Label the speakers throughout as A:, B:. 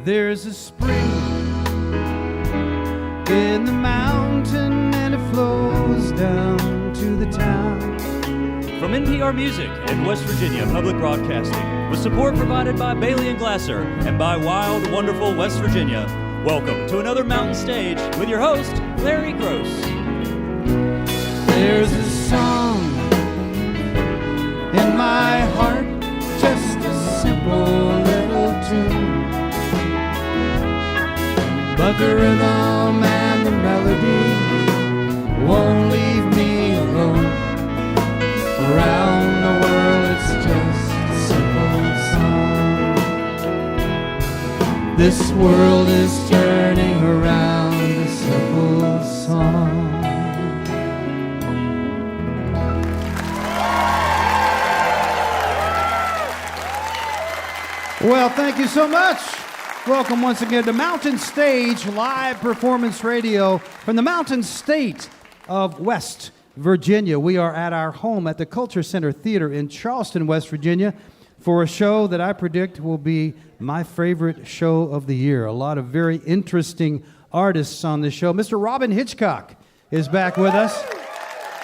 A: There's a spring in the mountain and it flows down to the town.
B: From NPR Music and West Virginia Public Broadcasting, with support provided by Bailey & Glasser and by Wild, Wonderful West Virginia, welcome to another Mountain Stage with your host, Larry Groce.
A: There's a song in my heart, just a simple little tune, but the rhythm and the melody won't leave me alone. Around the world it's just a simple song. This world is turning around, a simple song. Well, thank you so much. Welcome once again to Mountain Stage Live Performance Radio from the Mountain State of West Virginia. We are at our home at the Culture Center Theater in Charleston, West Virginia, for a show that I predict will be my favorite show of the year. A lot of very interesting artists on this show. Mr. Robyn Hitchcock is back with us.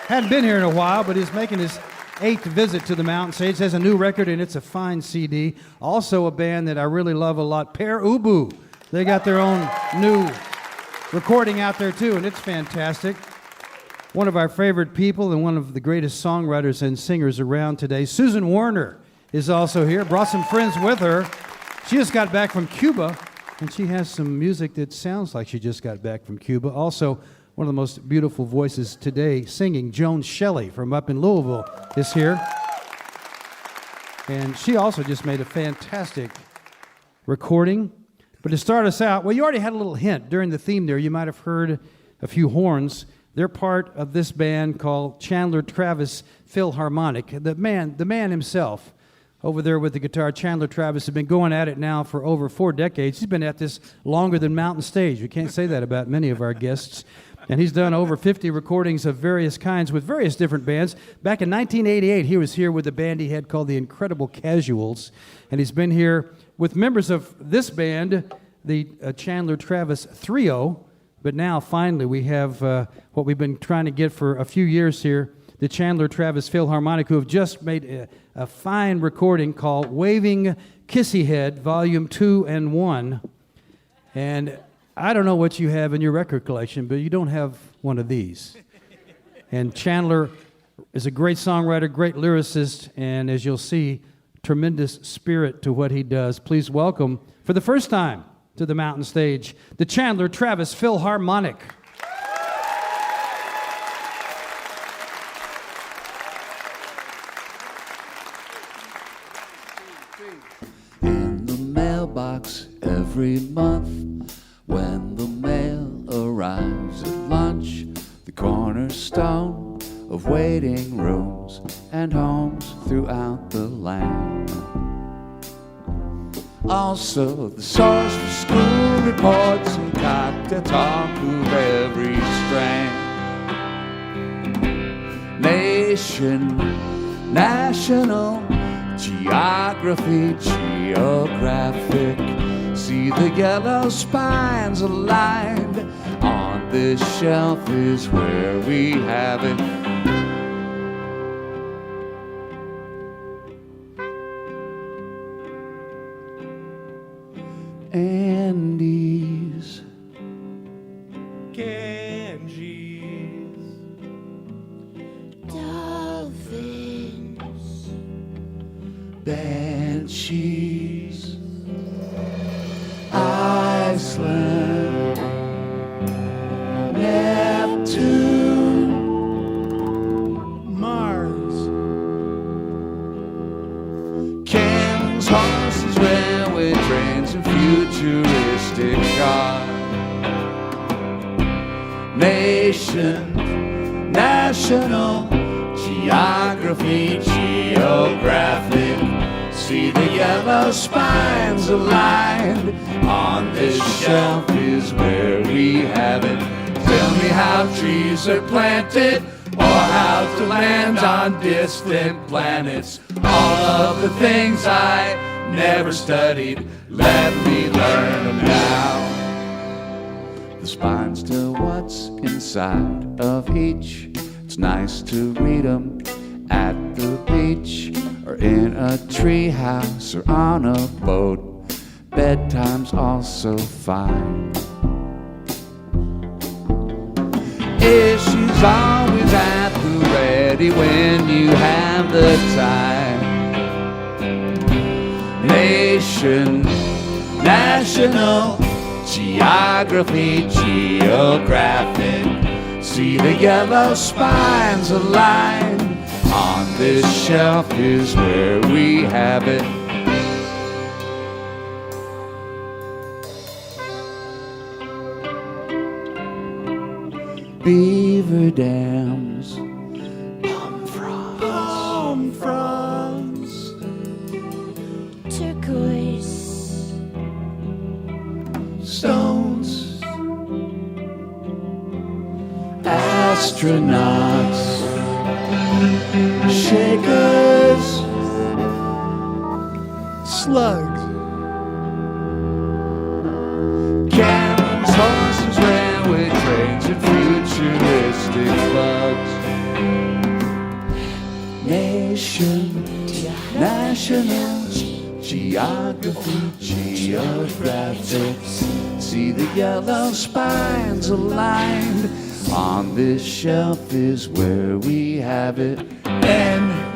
A: Hadn't been here in a while, but he's making his 8th visit to the Mountain Stage. Has a new record, and it's a fine CD. Also a band that I really love a lot, Pere Ubu. They got their own new recording out there, too, and it's fantastic. One of our favorite people and one of the greatest songwriters and singers around today, Susan Werner, is also here. Brought some friends with her. She just got back from Cuba, and she has some music that sounds like she just got back from Cuba. Also, one of the most beautiful voices today singing, Joan Shelley from up in Louisville, is here. And she also just made a fantastic recording. But to start us out, well, you already had a little hint during the theme there. You might have heard a few horns. They're part of this band called Chandler Travis Philharmonic. The man himself over there with the guitar, Chandler Travis, has been going at it now for over 4 decades. He's been at this longer than Mountain Stage. We can't say that about many of our guests. And he's done over 50 recordings of various kinds with various different bands. Back in 1988, he was here with a band he had called the Incredible Casuals. And he's been here with members of this band, the Chandler Travis Trio. But now, finally, we have what we've been trying to get for a few years here, the Chandler Travis Philharmonic, who have just made a fine recording called Waving Kissy Head, Volume 2 and 1. And I don't know what you have in your record collection, but you don't have one of these. And Chandler is a great songwriter, great lyricist, and as you'll see, tremendous spirit to what he does. Please welcome, for the first time to the Mountain Stage, the Chandler Travis Philharmonic.
C: In the mailbox every month, when the mail arrives at lunch, the cornerstone of waiting rooms and homes throughout the land. Also the source for school reports and cocktail talk of every strand. Nation, national, geography, geographic. See the yellow spines aligned. On this shelf is where we have it. Andes,
D: Ganges,
C: dolphins, banshees, Iceland, Neptune,
D: Mars,
C: cannons, horses, railway trains, and futuristic cars. Nation, national, geography, geographic. See the yellow spines aligned. On this shelf is where we have it. Tell me how trees are planted, or how to land on distant planets. All of the things I never studied. Let me learn them now. The spine's to what's inside of each. It's nice to read them at the beach, or in a treehouse, or on a boat. Bedtime's also fine. Issues always at the ready when you have the time. Nation, national, geography, geographic. See the yellow spines aligned. On this shelf is where we have it. Beaver dams, palm fronds,
E: turquoise,
C: stones, astronauts, shakers, slugs, cannons, horses, railway trains, and futuristic bugs. Nation, national, geography, geographics. See the yellow spines aligned. On this shelf is where we have it.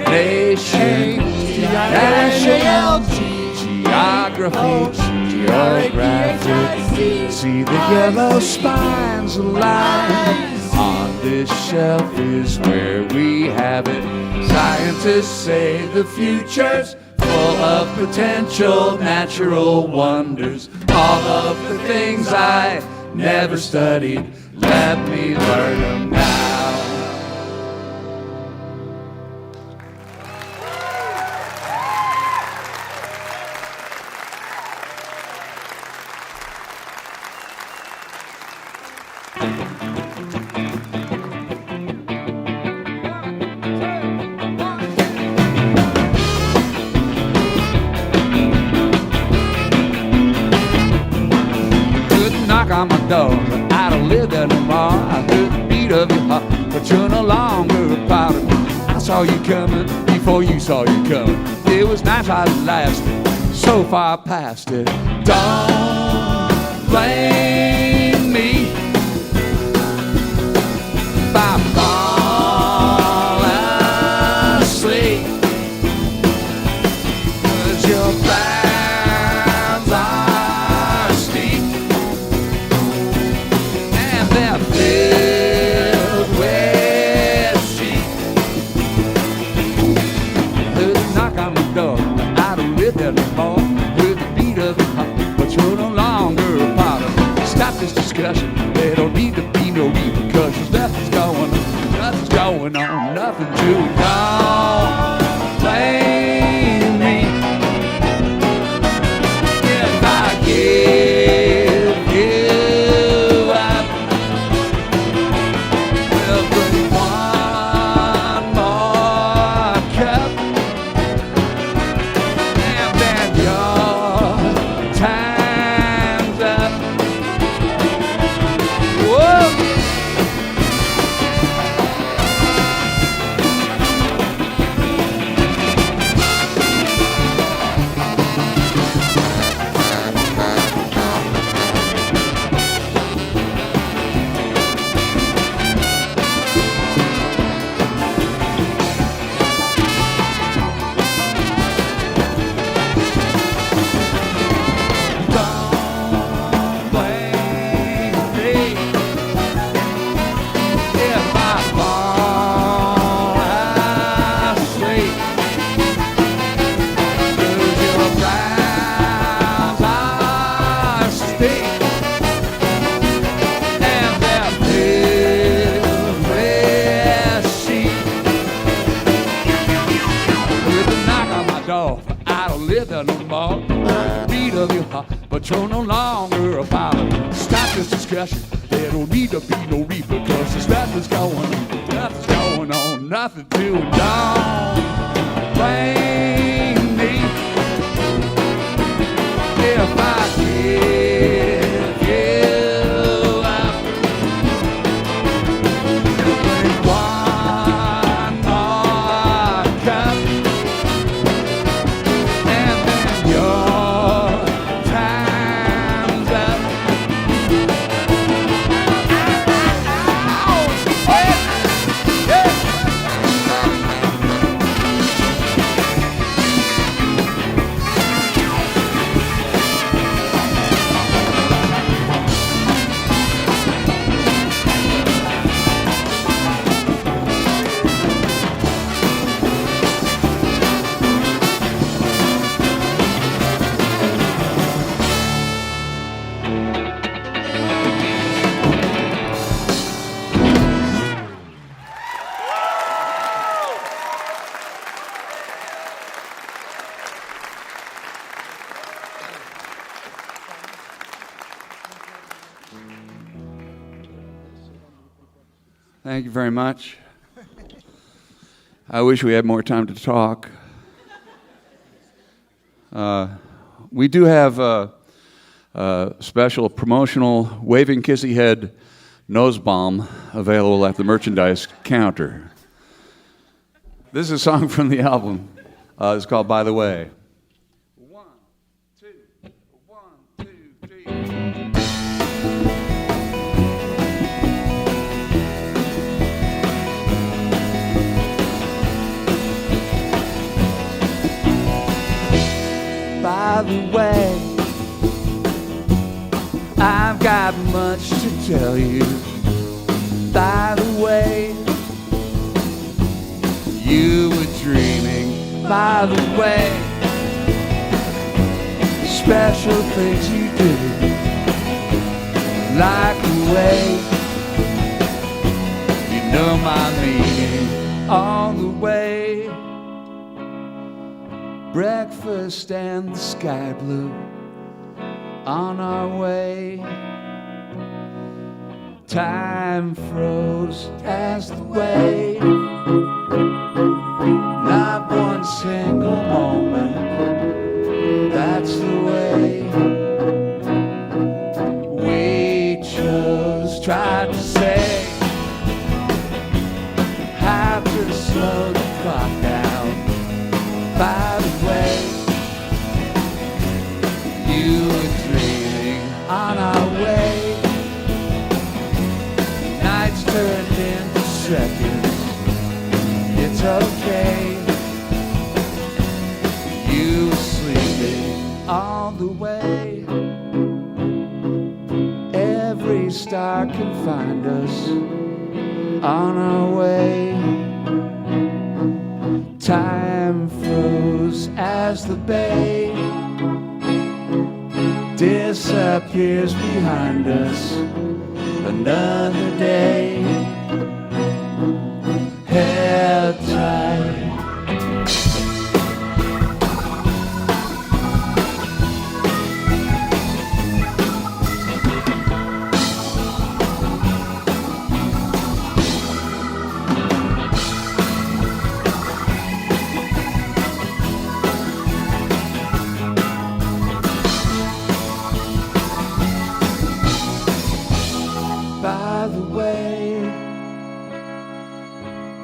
C: Nation, national, geography, geographic. See the yellow spines aligned. On this shelf is where we have it. Scientists say the future's full of potential natural wonders. All of the things I never studied, let me learn them now. On my door, but I don't live there no more. I heard the beat of your heart, but you're no longer a part of me. I saw you coming before you saw you coming. It was nice while it lasted, so far past it. Don't blame me if I fall asleep, 'cause your plans are steep. They're filled with sheep. Heard a knock on the door, but I don't live there no more. Heard the beat of the heart, but you're no longer a part of it. Stop this discussion, there don't need to be no repercussions. Nothing's going on, nothing to don't blame me if I give you up. We'll bring one more cup, and then your time's up. Whoa! Don't blame me if I fall asleep, 'cause your brows are steep, and they're filled with sheep. With a knock on my door, I don't live there no more. Beat of your heart, but you're no longer a part of it. Stop this discussion, there don't need to be no repercussions. Nothing's going on, nothing to don't blame me if I give you up. Drink one more cup, and then your time's up. Thank you very much. I wish we had more time to talk. We do have a special promotional waving kissy head nose balm available at the merchandise counter. This is a song from the album. It's called By the Way. 1, 2, 1, 2, 3. By the way, I've got much to tell you. By the way, you were dreaming. By the way, special things you do, like the way you know my meaning. All the way, breakfast and the sky blue, on our way. Time froze as the way, not one single moment. That's the way we chose. Tried to say how to slow the clock down. By the way, you were dreaming on our way. Nights turned into seconds. It's okay. You were sleeping all the way. Every star can find us on our way. Time froze as the bay disappears behind us. Another day, held tight.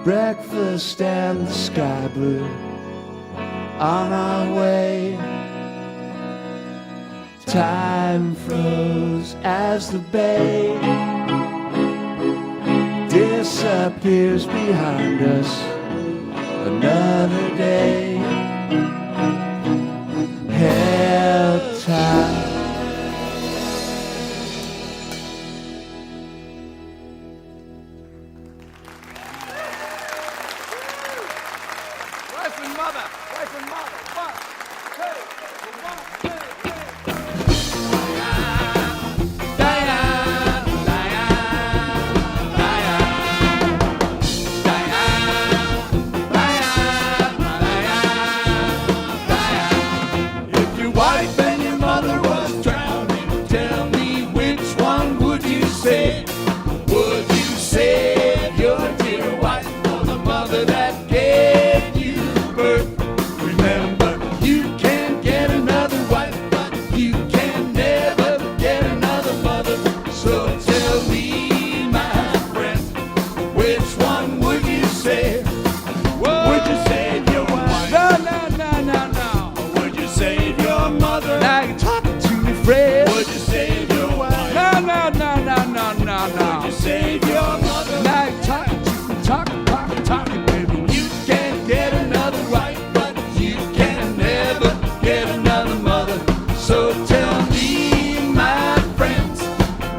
C: Breakfast and the sky blue, on our way. Time froze as the bay disappears behind us. Another day, held tight. If your wife and your mother were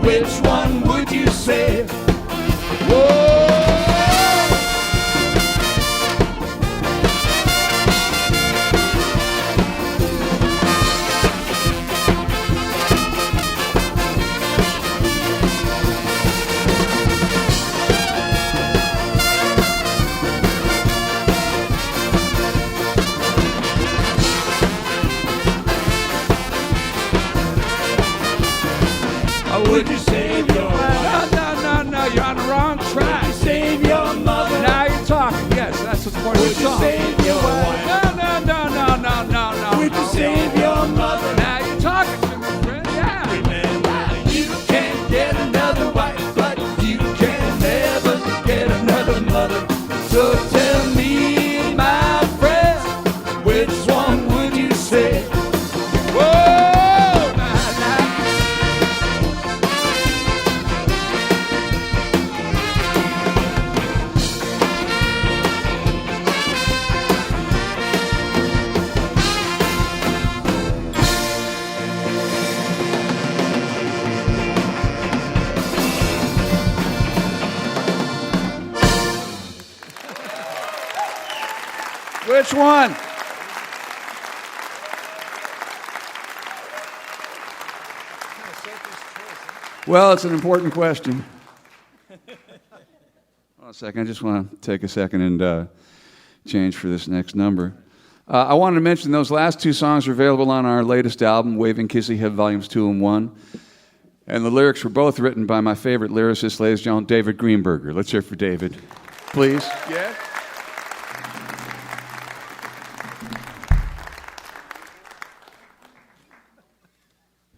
C: which one would you save? Whoa! Would you save your wife?
E: No, you're on the wrong track.
C: Would you save your mother?
E: Now you're talking. Yes, that's what's part of
C: Would
E: the
C: you
E: song.
C: save your wife?
E: No.
C: Would you save your mother?
E: Now you're talking to me, friend. Yeah.
C: Remember, you can't get another wife, but you can never get another mother. So tell me, my friend, which one would you save? Whoa!
E: Which one?
C: Well, it's an important question. Hold on a second. I just want to take a second and change for this next number. I wanted to mention those last two songs are available on our latest album, Waving Kissy Head Volumes 2 and 1. And the lyrics were both written by my favorite lyricist, ladies and gentlemen, David Greenberger. Let's hear it for David, please. Yeah.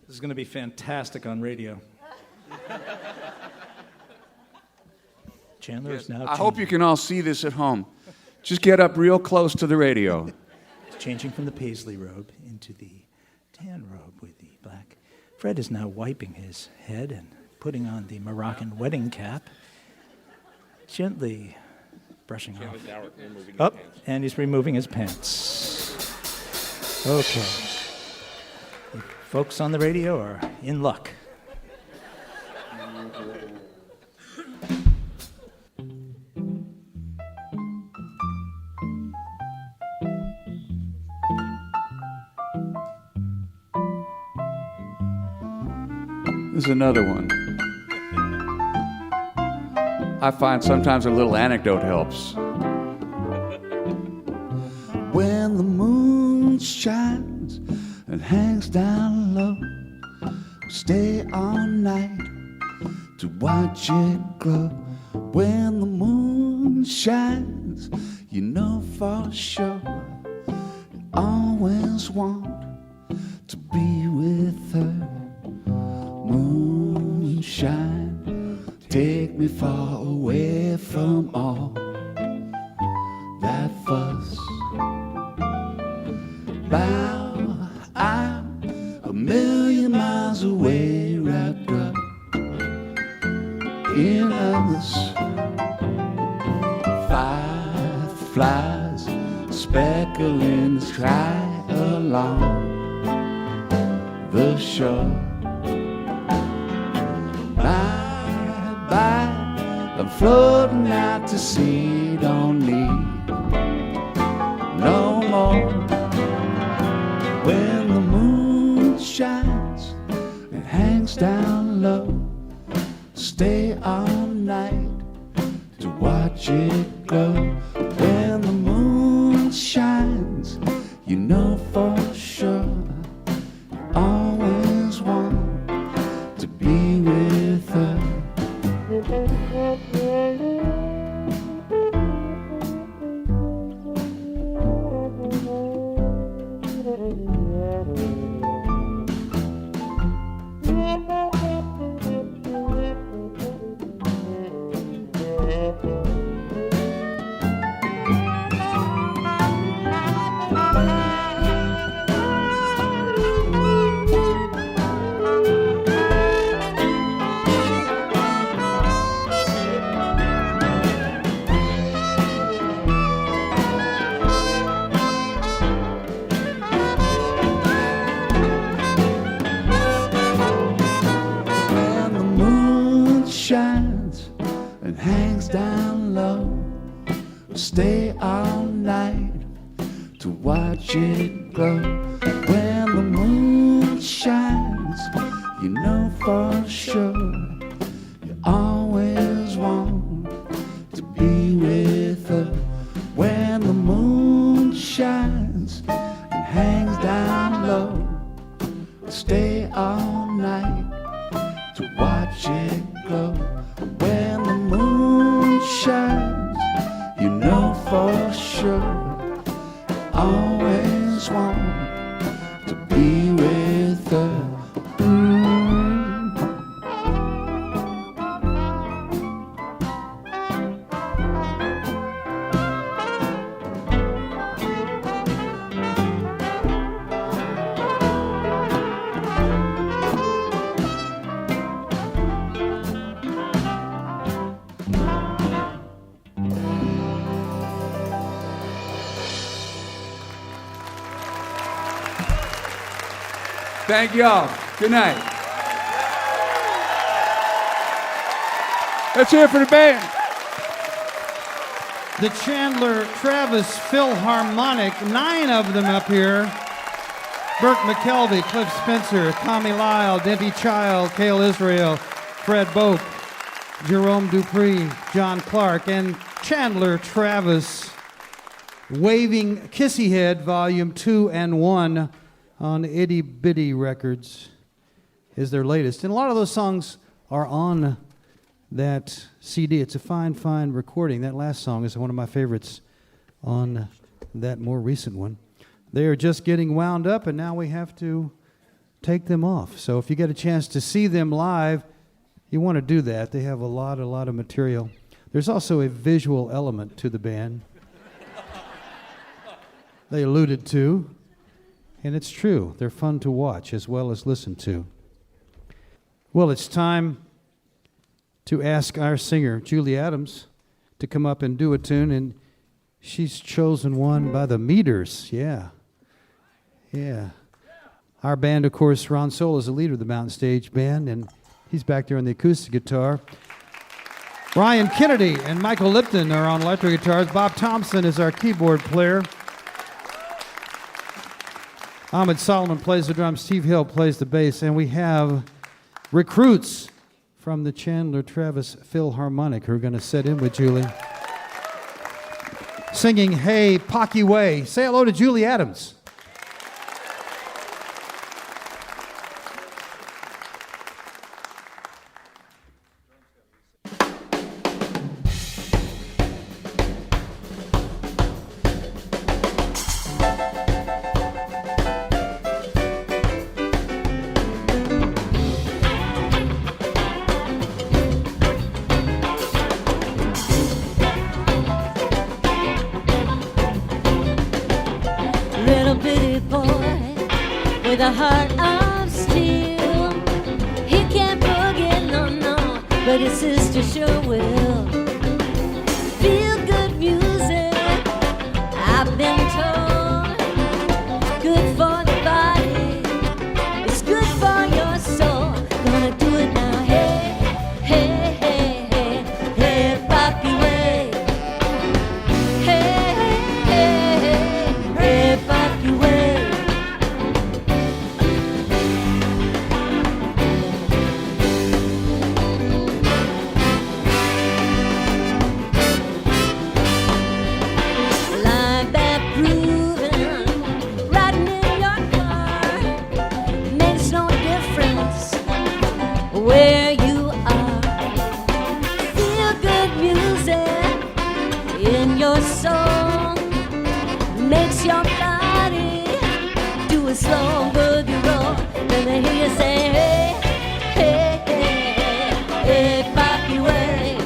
D: This is going to be fantastic on radio. Chandler is now
C: I hope you can all see this at home. Just get up real close to the radio.
D: changing from the paisley robe into the tan robe with the black. Fred is now wiping his head and putting on the Moroccan wedding cap, gently brushing off. Up, and he's removing his pants. Okay. You folks on the radio are in luck.
C: This is another one. I find sometimes a little anecdote helps. When the moon shines and hangs down low, stay all night to watch it glow. When the moon shines, you know for sure you always want to be with her. Moonshine, take me far away from all that fuss. Now I'm a million miles away, wrapped up in others. Fireflies speckling the sky along the shore. Bye, I'm floating out to sea, don't need no more. When the moon shines and hangs down low, stay all night to watch it glow. When the moon shines, you know for sure you always want to be with her. watch it glow. When the moon shines, you know for sure you always want to be with her. When the moon shines and hangs down low, stay all night to watch it glow. When the moon shines, you know for sure always want to be with her.
E: Thank y'all. Good night. Let's hear it for the band.
A: The Chandler Travis Philharmonic, 9 of them up here. Burke McKelvey, Cliff Spencer, Tommy Lyle, Denty Child, Cale Israel, Fred Boak, Jerome Dupree, John Clark, and Chandler Travis, Waving Kissy Head, Volume 2 and 1 on Itty Bitty Records is their latest. And a lot of those songs are on that CD. It's a fine, fine recording. That last song is one of my favorites on that more recent one. They are just getting wound up, and now we have to take them off. So if you get a chance to see them live, you want to do that. They have a lot of material. There's also a visual element to the band. They alluded to, and it's true. They're fun to watch as well as listen to. Well, it's time to ask our singer, Julie Adams, to come up and do a tune, and she's chosen one by the meters. Yeah. Our band, of course, Ron Soul is the leader of the Mountain Stage Band, and he's back there on the acoustic guitar. Ryan Kennedy and Michael Lipton are on electric guitars. Bob Thompson is our keyboard player. Ahmed Solomon plays the drums. Steve Hill plays the bass. And we have recruits from the Chandler Travis Philharmonic who are going to sit in with Julie, singing Hey Pocky Way. Say hello to Julie Adams.
F: Little bitty boy with a heart of steel. He can't boogie, no, but his sister sure will. Feel good music, I've been told. Good for the body, it's good for your soul. Gonna do it now, hey, hey, hey, hey, hey, Poppy way. Hey, hey, hey, hey, Poppy way. Line back grooving, riding in your car. Makes no difference where you are. Feel good music in your soul. Makes your body do a slow boogie roll. Then I hear you say, hey, hey, hey, hey, hey, Poppy way.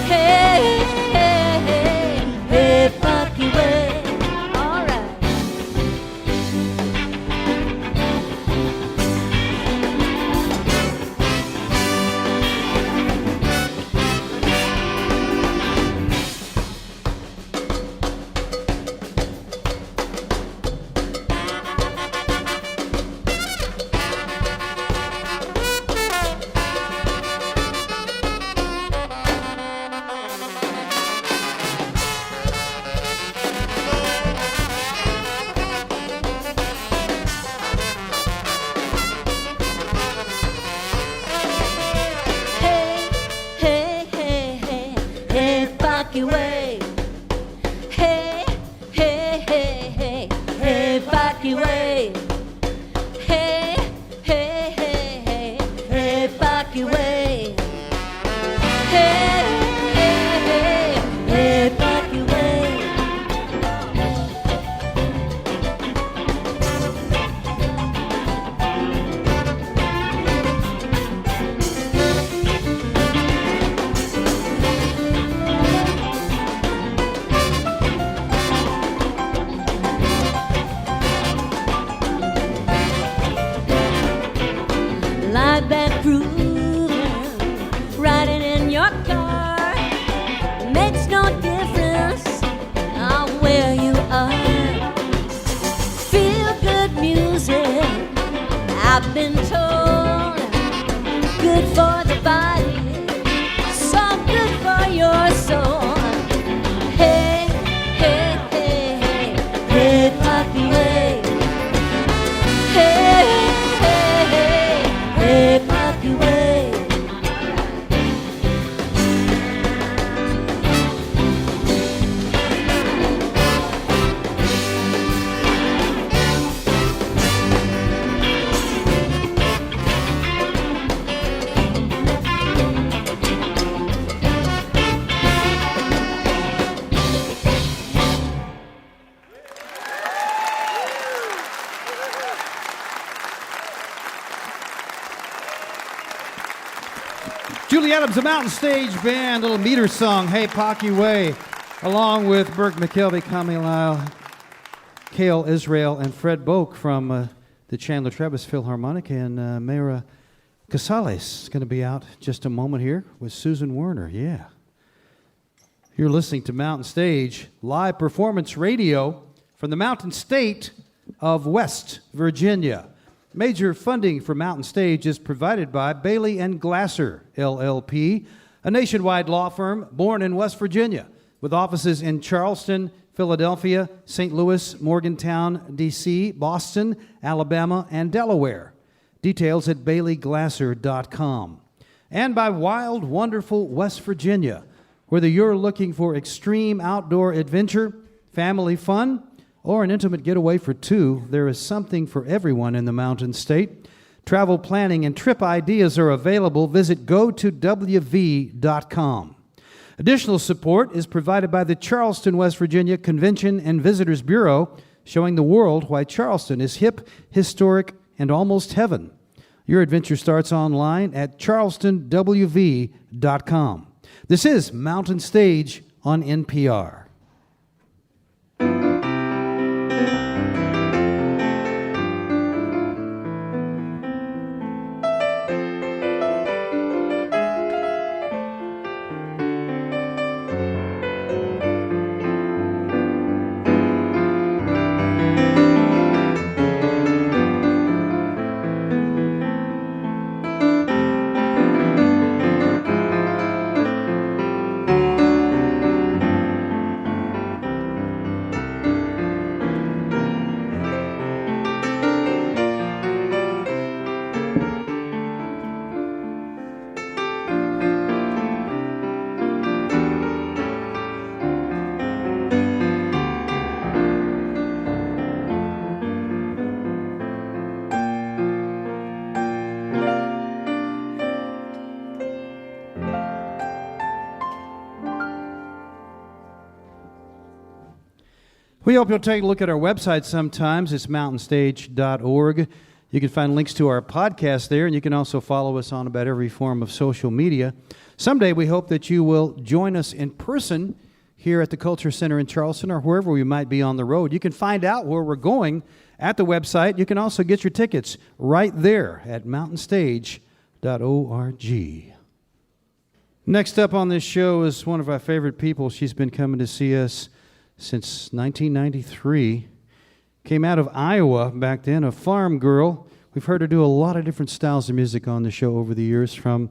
F: Hey, hey, hey, hey, Poppy way. All right. grooving, riding in your car. Makes no difference where you are. Feel good music, I've been told, good for the body, so good for your soul. Hey, hey, hey, hey, hey, Poppy, hey. Hey, hey, hey, hey, Poppy, hey.
A: Julie Adams, the Mountain Stage Band, little meter song, Hey Pocky Way, along with Burke McKelvey, Kami Lyle, Cale Israel, and Fred Boak from the Chandler Travis Philharmonic, and Mayra Casales is going to be out just a moment here with Susan Werner. Yeah. You're listening to Mountain Stage, live performance radio from the Mountain State of West Virginia. Major funding for Mountain Stage is provided by Bailey & Glasser, LLP, a nationwide law firm born in West Virginia, with offices in Charleston, Philadelphia, St. Louis, Morgantown, D.C., Boston, Alabama, and Delaware. Details at baileyglasser.com. And by Wild, Wonderful West Virginia, whether you're looking for extreme outdoor adventure, family fun, or an intimate getaway for two, there is something for everyone in the Mountain State. Travel planning and trip ideas are available. Visit gotowv.com. Additional support is provided by the Charleston, West Virginia Convention and Visitors Bureau, showing the world why Charleston is hip, historic, and almost heaven. Your adventure starts online at charlestonwv.com. This is Mountain Stage on NPR. We hope you'll take a look at our website sometimes. It's mountainstage.org. You can find links to our podcast there, and you can also follow us on about every form of social media. Someday we hope that you will join us in person here at the Culture Center in Charleston or wherever we might be on the road. You can find out where we're going at the website. You can also get your tickets right there at mountainstage.org. Next up on this show is one of our favorite people. She's been coming to see us since 1993. Came out of Iowa back then, a farm girl. We've heard her do a lot of different styles of music on the show over the years, from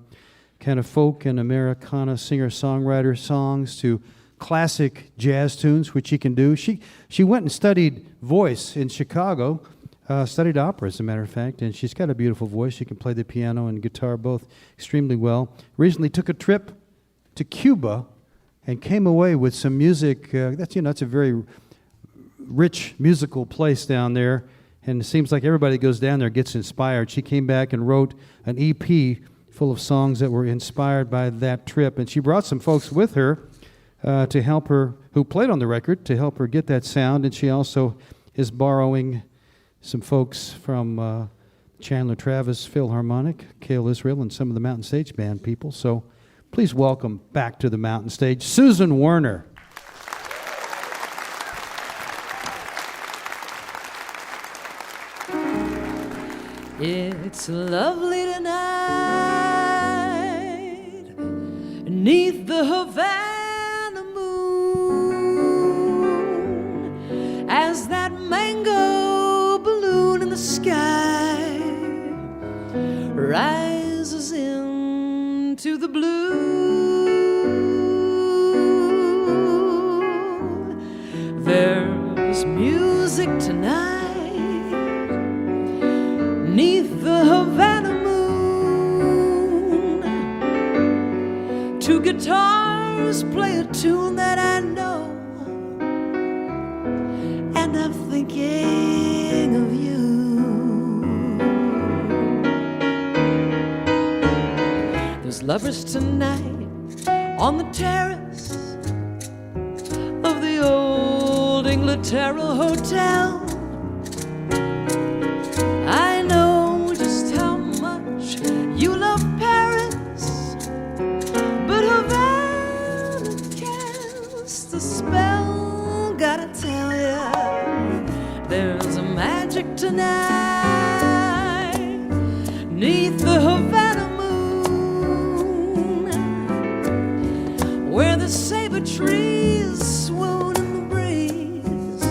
A: kind of folk and Americana singer-songwriter songs to classic jazz tunes, which she can do. She went and studied voice in Chicago, studied opera, as a matter of fact, and she's got a beautiful voice. She can play the piano and guitar both extremely well. Recently took a trip to Cuba and came away with some music. That's a very rich musical place down there, and it seems like everybody goes down there gets inspired. She came back and wrote an EP full of songs that were inspired by that trip, and she brought some folks with her to help her, who played on the record, to help her get that sound, and she also is borrowing some folks from Chandler Travis Philharmonic, Cale Israel, and some of the Mountain Stage Band people. So please welcome back to the Mountain Stage, Susan Werner.
F: It's lovely tonight neath the Havana moon as that mango balloon in the sky rises into the blue. There's music tonight neath the Havana moon. Two guitars play a tune that I know, and I'm thinking of you. There's lovers tonight on the terrace of the old Inglaterra Hotel. I know just how much you love Paris, but Havana casts a spell. Gotta tell ya, there's a magic tonight neath the Havana moon, where the saber trees swoon in the breeze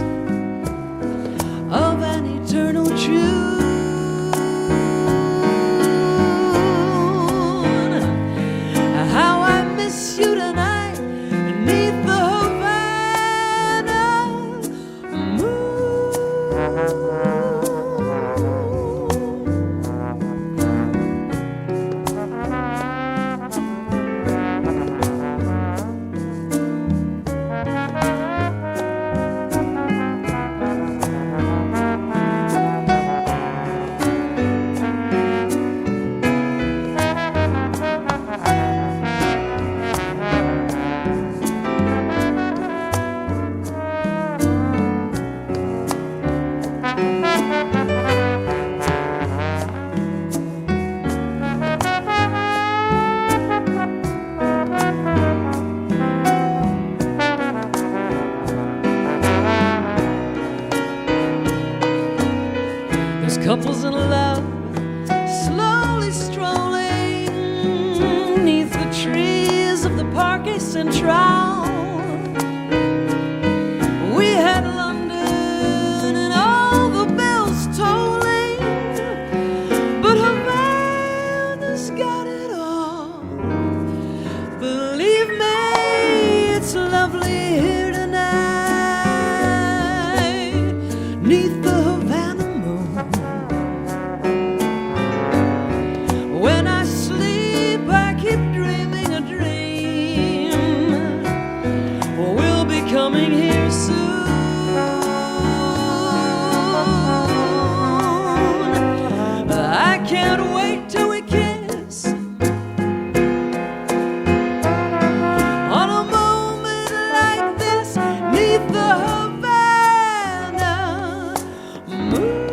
F: of an eternal June. How I miss you tonight beneath the Havana moon. There's couples in love slowly strolling neath the trees of the Parque Central. We had London and all the bells tolling, but Havana's got it all. Believe me, it's lovely here tonight neath the Havana moon. When I sleep, I keep dreaming a dream. We'll be coming here soon. I can't wait till we kiss on a moment like this neath the Havana moon.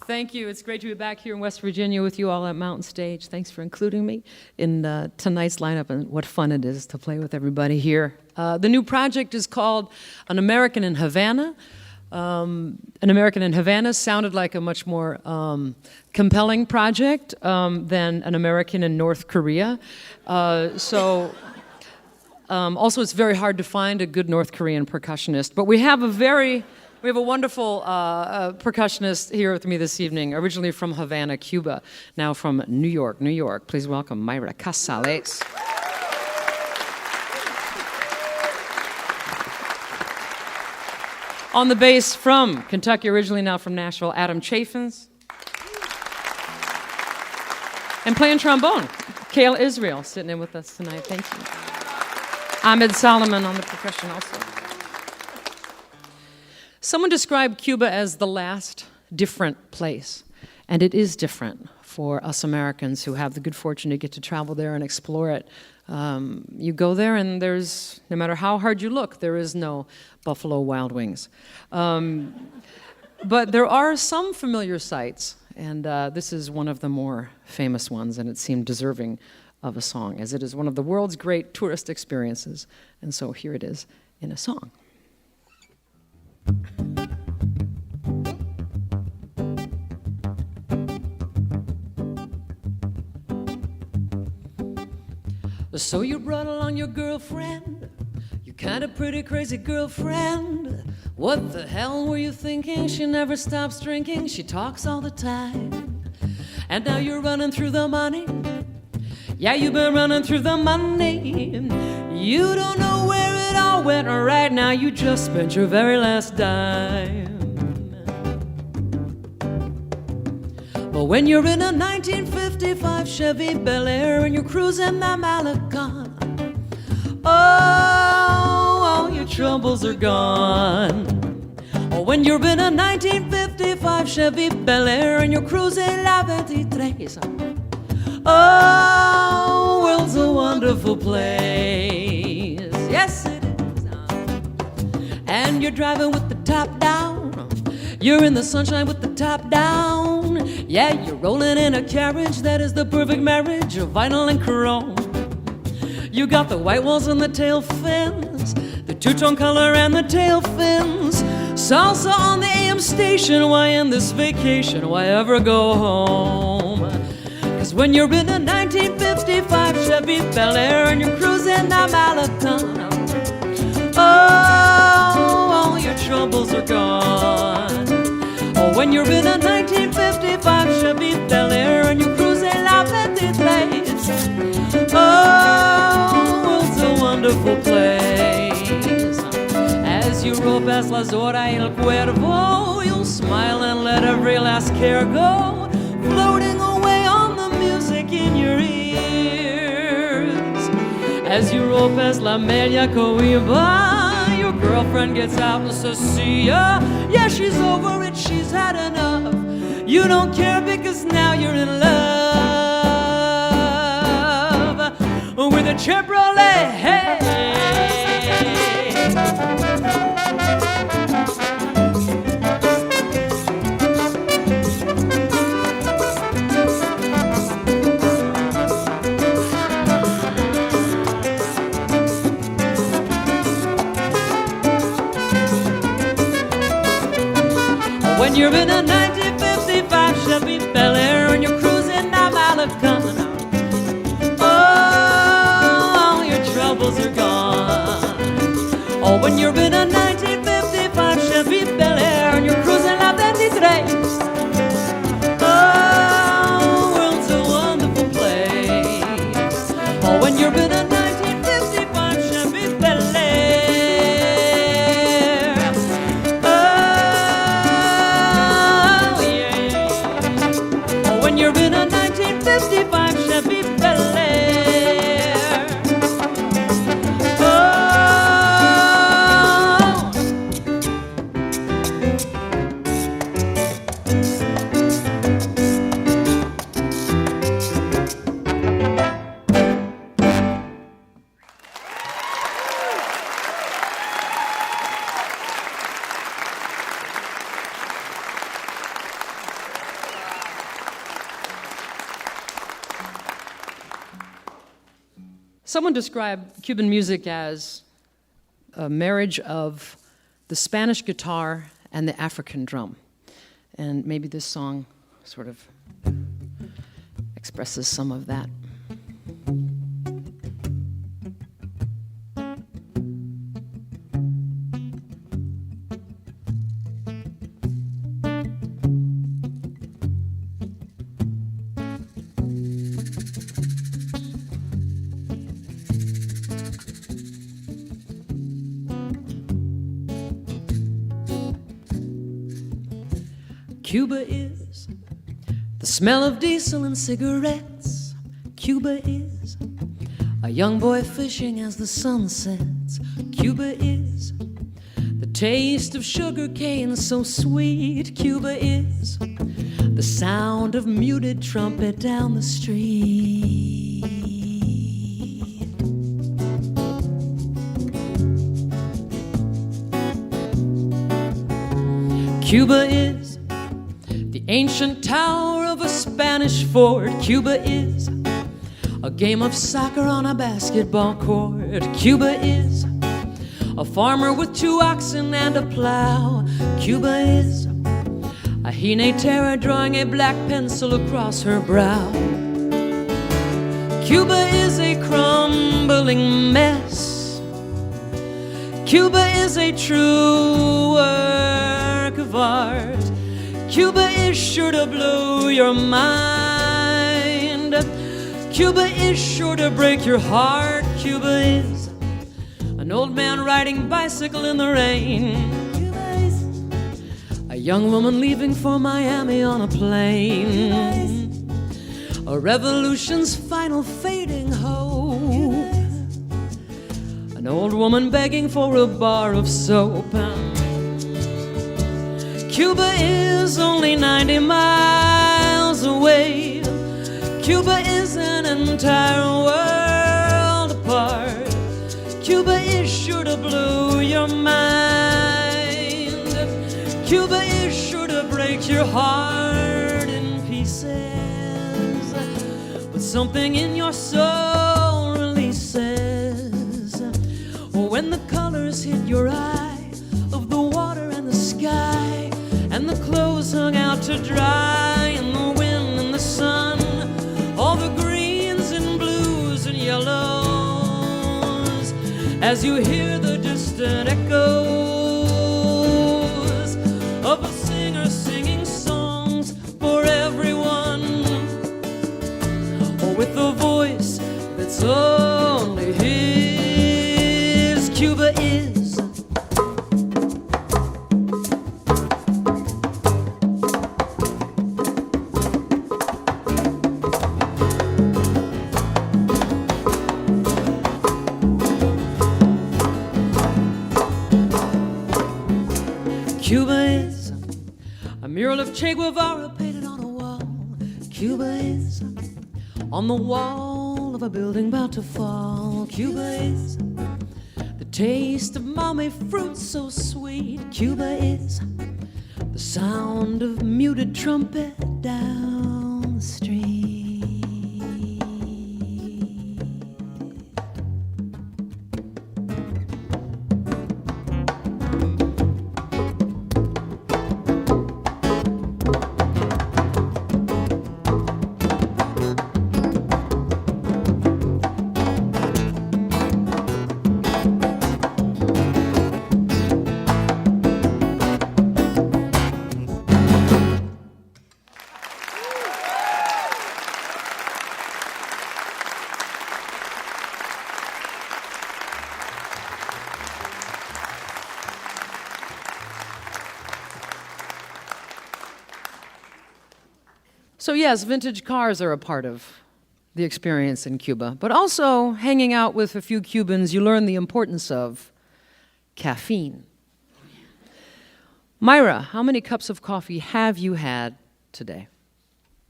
G: Thank you. It's great to be back here in West Virginia with you all at Mountain Stage. Thanks for including me in tonight's lineup, and what fun it is to play with everybody here. The new project is called An American in Havana. An American in Havana sounded like a much more compelling project than An American in North Korea. Also, it's very hard to find a good North Korean percussionist, but we have a wonderful percussionist here with me this evening, originally from Havana, Cuba, now from New York, New York. Please welcome Mayra Casales. On the bass from Kentucky, originally now from Nashville, Adam Chaffins. And playing trombone, Cale Israel, sitting in with us tonight. Thank you. Ahmed Solomon on the percussion also. Someone described Cuba as the last different place, and it is different for us Americans who have the good fortune to get to travel there and explore it. You go there and there's, no matter how hard you look, there is no Buffalo Wild Wings. But there are some familiar sights, and this is one of the more famous ones, and it seemed deserving of a song, as it is one of the world's great tourist experiences. And so here it is in a song. So you brought along your girlfriend, your kind of pretty crazy girlfriend. What the hell were you thinking? She never stops drinking, she talks all the time. And now you're running through the money. Yeah, you've been running through the money. You don't know where it all went. Right now you just spent your very last dime. But when you're in a 1955 Chevy Bel Air and you're cruising the Malecon, oh, all your troubles are gone. Or when you're in a 1955 Chevy Bel Air and you're cruising La 23, oh, world's a wonderful place. Yes, it is. And you're driving with the top down. You're in the sunshine with the top down. Yeah, you're rolling in a carriage that is the perfect marriage of vinyl and chrome. You got the white walls and the tail fins, the two-tone color and the tail fins. Salsa on the AM station. Why in this vacation, why ever go home? 'Cause when you're in a 1955 Chevy Bel Air and you're cruising down Malecon, oh, all your troubles are gone. Or when you're in a 1955 Chevy Bel Air and you're cruising La 23, oh, world's a wonderful place. As you roll past La Zora y El Cuervo, you'll smile and let every last care go, floating away on the music in your ears. As you roll past La Melia Coiba, your girlfriend gets out and says, see ya. Yeah, she's over it, she's had enough. You don't care because now you're in love with a Chevrolet. Hey. When you're in a 1955 Chevy Bel Air and you're cruising down Malecon, oh, all your troubles are gone. Oh, when you're in a 1955 Chevy Bel Air and you're cruising La 23, oh, world's a wonderful place. Oh, when you're in a 1955 Chevy Bel Air, you're in a 1955 Chevy Bel Air. Oh. Someone described Cuban music as a marriage of the Spanish guitar and the African drum. And maybe this song sort of expresses some of that. Cuba is the smell of diesel and cigarettes. Cuba is a young boy fishing as the sun sets. Cuba is the taste of sugar cane so sweet. Cuba is the sound of muted trumpet down the street. Cuba is the ancient tower of a Spanish fort. Cuba is a game of soccer on a basketball court. Cuba is a farmer with 2 oxen and a plow. Cuba is a jinetera drawing a black pencil across her brow. Cuba is a crumbling mess. Cuba is a true work of art. Cuba is sure to blow your mind. Cuba is sure to break your heart. Cuba is an old man riding bicycle in the rain. Cuba is a young woman leaving for Miami on a plane. A revolution's final fading hope. An old woman begging for a bar of soap. Cuba is only 90 miles away. Cuba is an entire world apart. Cuba is sure to blow your mind. Cuba is sure to break your heart in pieces. But something in your soul releases when the colors hit your eye of the water and the sky, and the clothes hung out to dry in the wind and the sun, all the greens and blues and yellows, as you hear the distant echoes of a singer singing songs for everyone, or with a voice that's only his. Cuba is Cuba is a mural of Che Guevara painted on a wall. Cuba is on the wall of a building about to fall. Cuba is the taste of mommy fruit so sweet. Cuba is the sound of muted trumpet down the street. So yes, vintage cars are a part of the experience in Cuba, but also hanging out with a few Cubans, you learn the importance of caffeine. Myra, how many cups of coffee have you had today?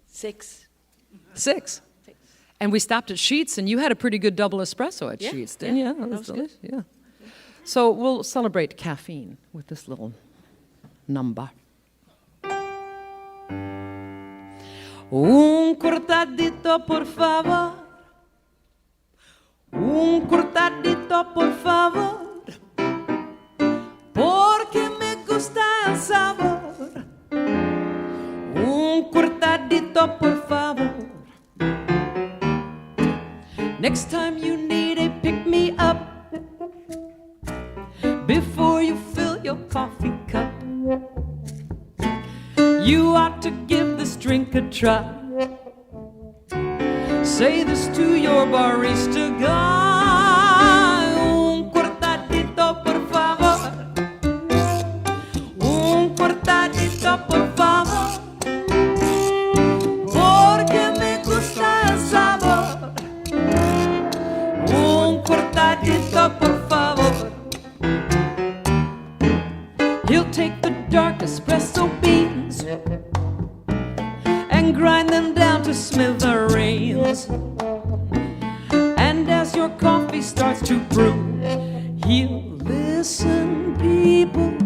H: 6.
G: 6. And we stopped at Sheets, and you had a pretty good double espresso at Sheets, didn't you?
H: That was good.
G: Yeah. So we'll celebrate caffeine with this little number. Un cortadito, por favor. Un cortadito, por favor. Porque me gusta el sabor. Un cortadito, por favor. Next time you need a pick-me-up, before you fill your coffee cup, you ought to give this drink a try. Say this to your barista guy. Un cortadito, por favor. Un cortadito, por favor. He'll take the dark espresso beans and grind them down to smithereens. And as your coffee starts to brew, he'll listen, people,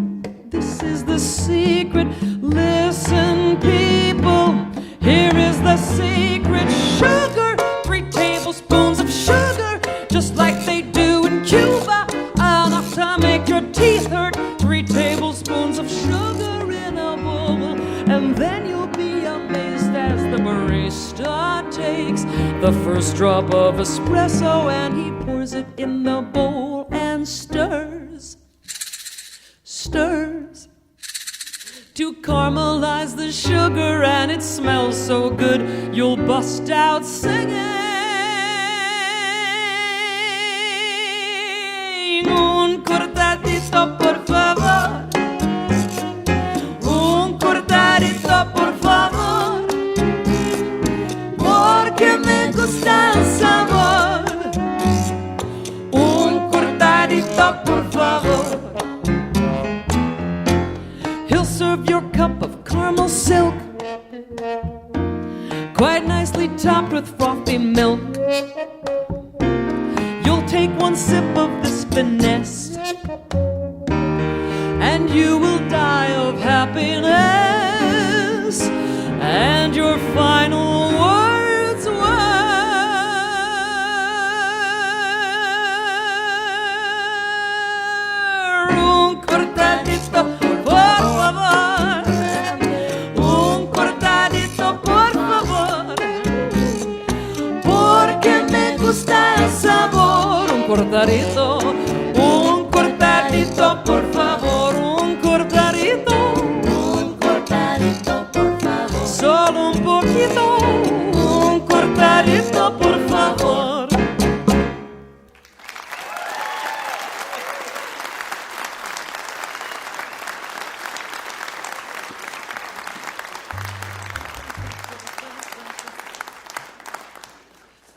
G: this is the secret. Listen, people, here is the secret. Sugar, 3 tablespoons of sugar, just like they do in Cuba, enough to make your teeth hurt. 3 tablespoons of sugar in a bowl, and then you'll be amazed as the barista takes the first drop of espresso and he pours it in the bowl and stirs, stirs to caramelize the sugar, and it smells so good you'll bust out singing. Un cortadito, por favor. Un cortadito, por favor. Porque me gusta el sabor. Un cortadito, por favor. He'll serve your cup of caramel silk, quite nicely topped with frothy milk. You'll take one sip of this finesse, and you will die of happiness. And your final words were, un cortadito, por favor. Un cortadito, por favor. Porque me gusta el sabor. Un cortadito, por favor. Un cortadito, por favor. Solo un poquito. Un cortadito, por favor.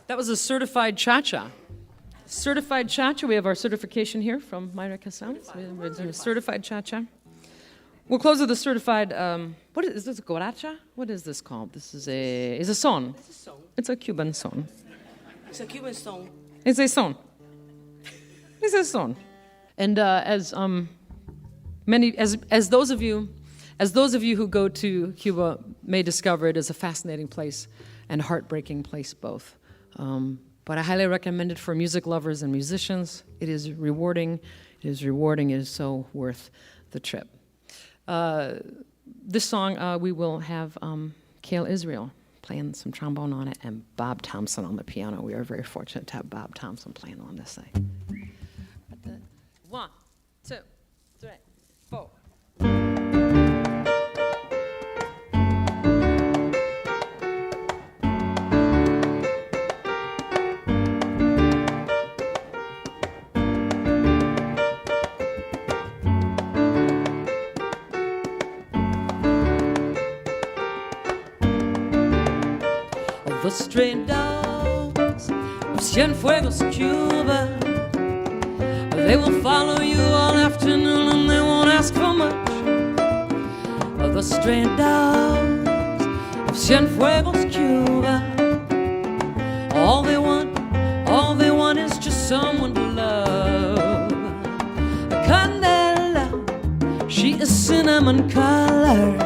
G: That was a certified cha-cha. Certified cha-cha. We have our certification here from Myra Casals. We have a certified cha-cha. We'll close with a certified, what is this, guaracha? What is this called? This is a son.
H: It's a song.
G: It's a Cuban son.
H: It's a Cuban song.
G: It's a son. It's a son. And as those of you who go to Cuba may discover, it is a fascinating place and heartbreaking place both. But I highly recommend it for music lovers and musicians. It is rewarding. It is rewarding. It is so worth the trip. This song, we will have Cale Israel playing some trombone on it and Bob Thompson on the piano. We are very fortunate to have Bob Thompson playing on this thing. 1, 2, 3, 4. The stray dogs of Cienfuegos, Cuba, they will follow you all afternoon and they won't ask for much. The stray dogs of Cienfuegos, Cuba, all they want is just someone to love. Candela, she is cinnamon colored.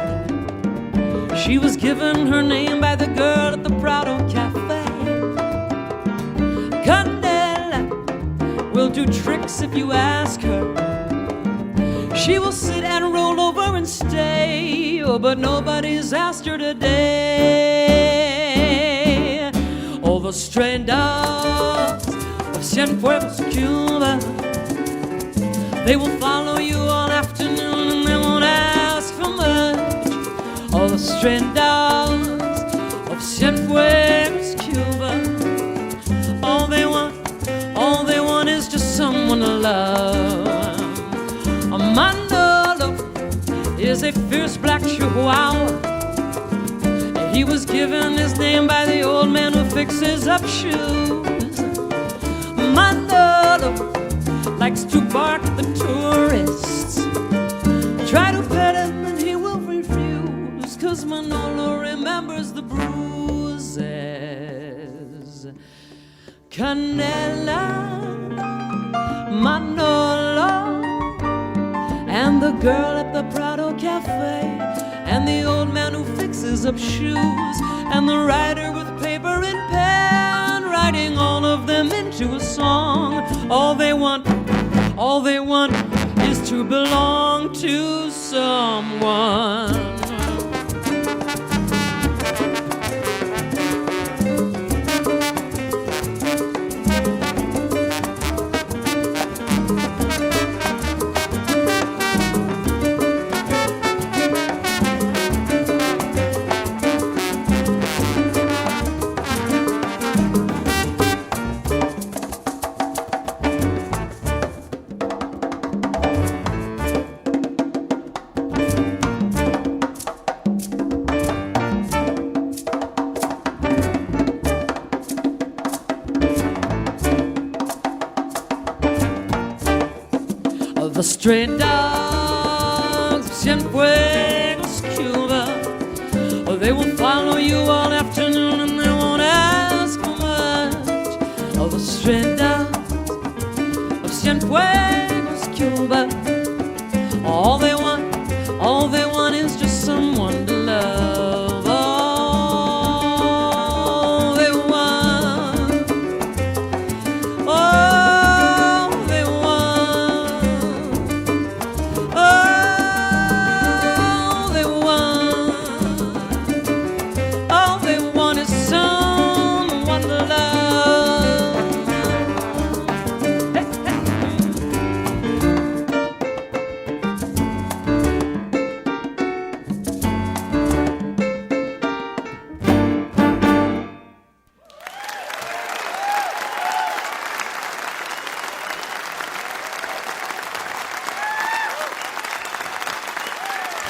G: She was given her name by the girl at the Prado Cafe. Candela will do tricks if you ask her. She will sit and roll over and stay, oh, but nobody's asked her today. All the stray dogs of Cienfuegos, Cuba, they will follow you all afternoon and they won't ask for much. All the stray dogs of Cienfuegos, Cuba, all they want is just someone to love. A Manolo is a fierce black chihuahua. He was given his name by the old man who fixes up shoes. Manolo likes to bark at the tourists, try Manolo remembers the bruises. Canela, Manolo, and the girl at the Prado Cafe, and the old man who fixes up shoes, and the writer with paper and pen, writing all of them into a song. All they want is to belong to someone. The stray dogs of Cienfuegos, Cuba, oh, they will follow you all afternoon and they won't ask for much. Oh, the stray dogs of Cienfuegos, Cuba, all they want is just someone to love. All they want, all they want, all they want is someone to love. Hey, hey.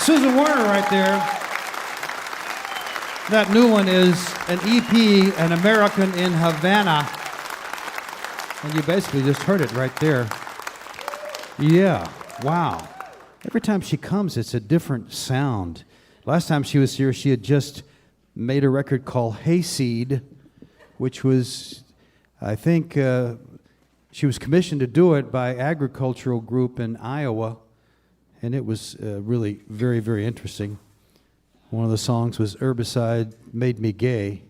A: Susan Werner right there. That new one is an EP, An American in Havana. And you basically just heard it right there. Yeah, wow. Every time she comes, it's a different sound. Last time she was here, she had just made a record called Hayseed, which was, I think, she was commissioned to do it by agricultural group in Iowa. And it was really very, very interesting. One of the songs was Herbicide Made Me Gay.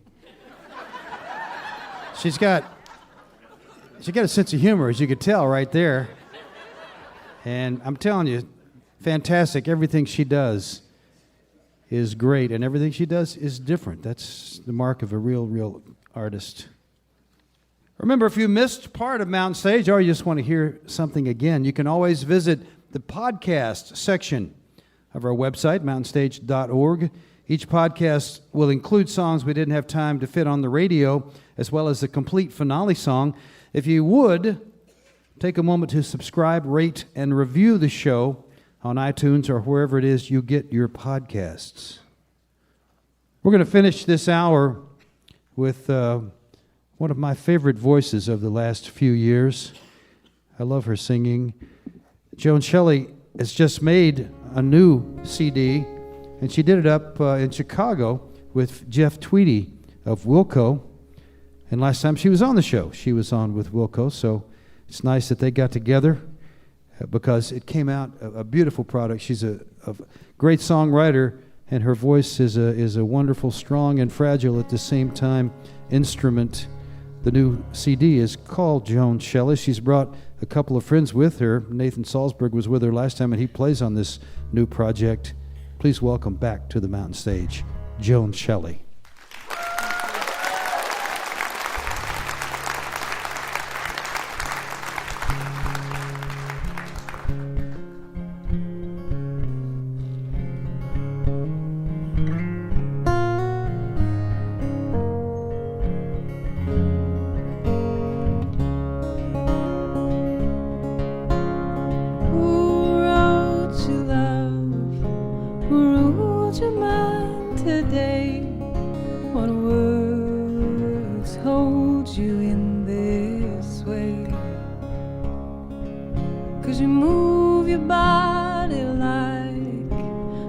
A: She's got a sense of humor, as you could tell right there. And I'm telling you, fantastic. Everything she does is great, and everything she does is different. That's the mark of a real artist. Remember, if you missed part of Mountain Stage or you just want to hear something again, you can always visit the podcast section of our website, mountainstage.org. Each podcast will include songs we didn't have time to fit on the radio, as well as the complete finale song. If you would, take a moment to subscribe, rate, and review the show on iTunes or wherever it is you get your podcasts. We're going to finish this hour with one of my favorite voices of the last few years. I love her singing. Joan Shelley has just made a new CD, and she did it up in Chicago with Jeff Tweedy of Wilco. And last time she was on the show, she was on with Wilco, so it's nice that they got together because it came out a beautiful product. She's a great songwriter, and her voice is a wonderful, strong, and fragile at the same time instrument. The new CD is called Joan Shelley. She's brought a couple of friends with her. Nathan Salzberg was with her last time, and he plays on this new project. Please welcome back to the Mountain Stage, Joan Shelley.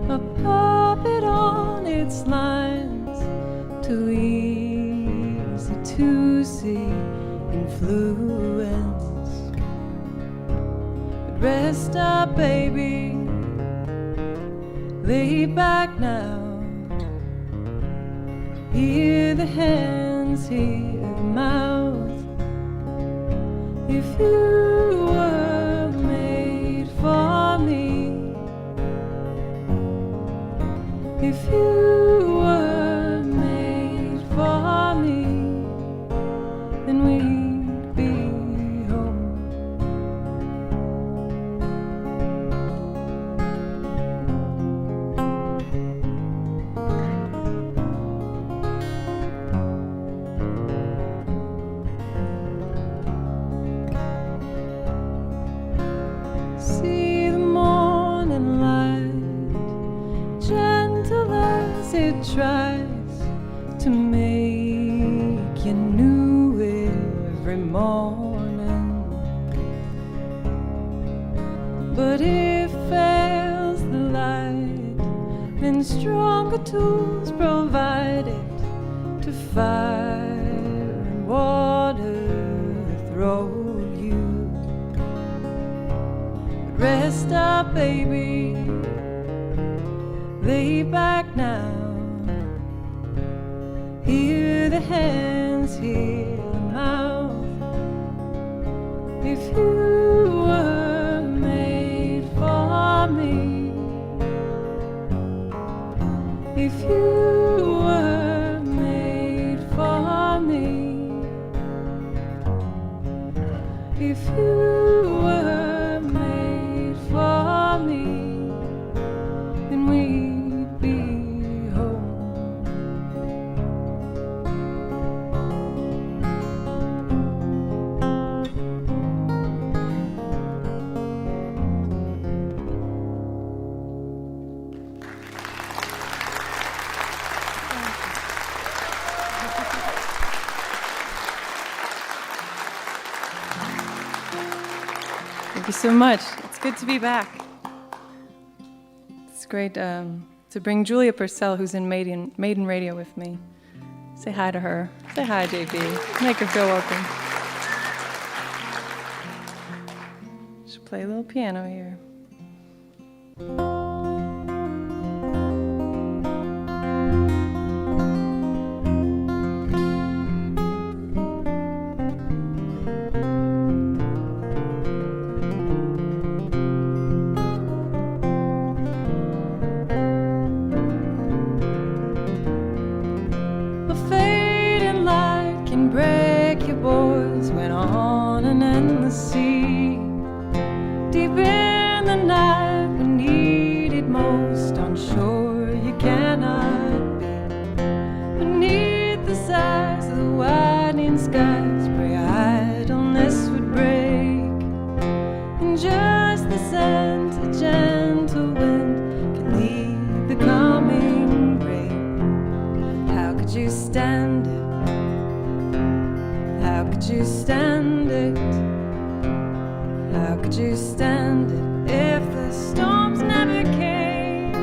I: A puppet on his its lines, too easy to see influence. But rest up, baby, lay back now. Hear the hands, hear the mouth. If you were made for me, if you were made for me, then we'd be home. See the morning light, gentle as it tries to make you new every morning. But if fails the light, then stronger tools provided to fire and water throw you. Rest up, baby, lay back now. Hear the hands, hear the mouth. If you were made for me, if you were made for me, if you were made for me, then we'd be home.
J: Thank you so much. It's good to be back. It's great to bring Julia Purcell, who's in Maiden Radio with me. Say hi to her. Say hi, JP. Make her feel welcome. She'll play a little piano here. Break your boards went on an endless sea. Deep in the night when needed most, on shore you cannot be. Beneath the sides of the widening skies, pray idleness would break. And just the scent of gentle wind can lead the coming rain. How could you stand it? How could you stand it? How could you stand it if the storms never came?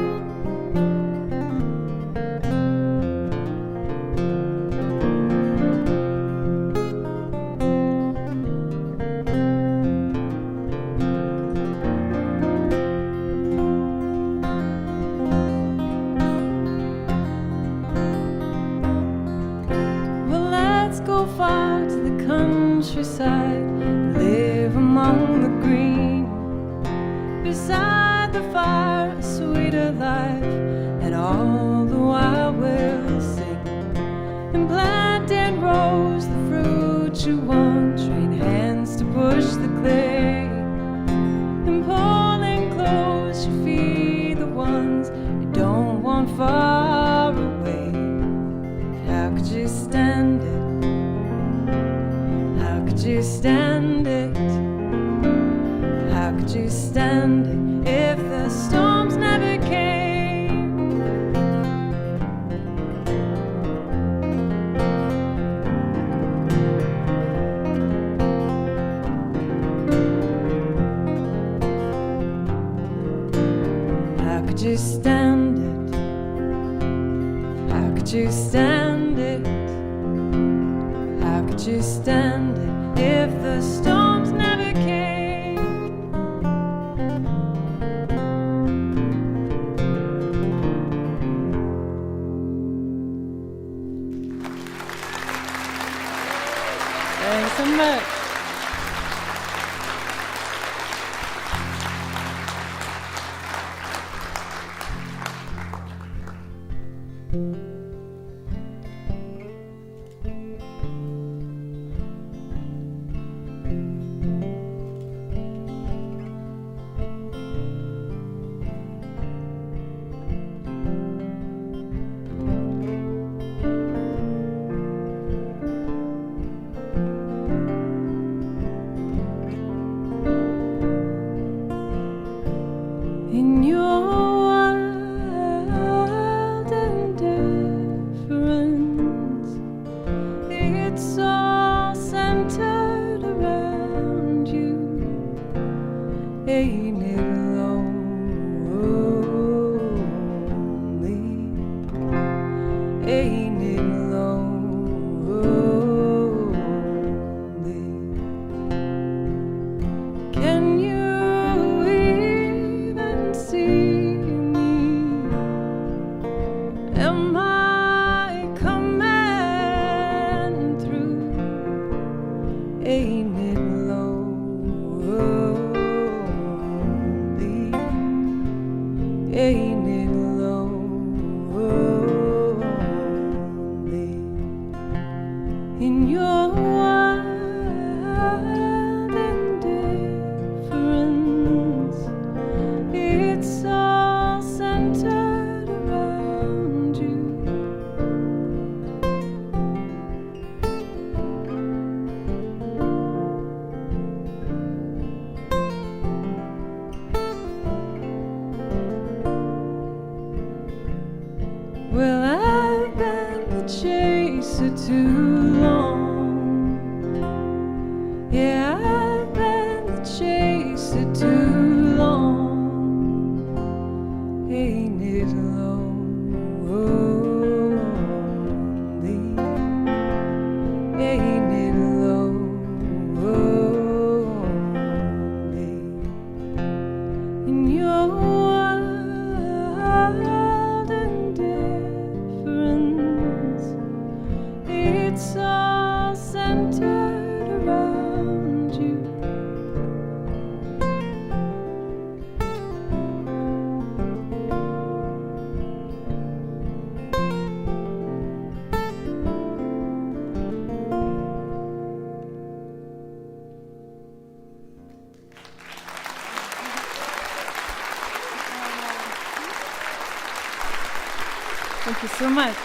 J: Well, let's go far to the countryside, live among the green, beside the fire, a sweeter life, and all the while we'll sing. And plant and rows the fruit you want, train hands to push the clay, and pulling close you feed the ones you don't want far away. How could you stand it? How could you stand it? How could you stand it if the storms never came? How could you stand it? could you stand it? How could you stand it if the storms never came? Thanks so much. In your wild indifference, it's all centered around you. Ain't it lonely? Ain't it lonely? Can you see me? Am I coming through? Ain't it lonely? Ain't it lonely? In your wild indifference, it's all centered around you. Well, I've been the chaser too long. Yeah, I've been the chaser too long. Ain't it lonely? Ain't it lonely? In your wild indifference, it's all centered around you. Thank you so much.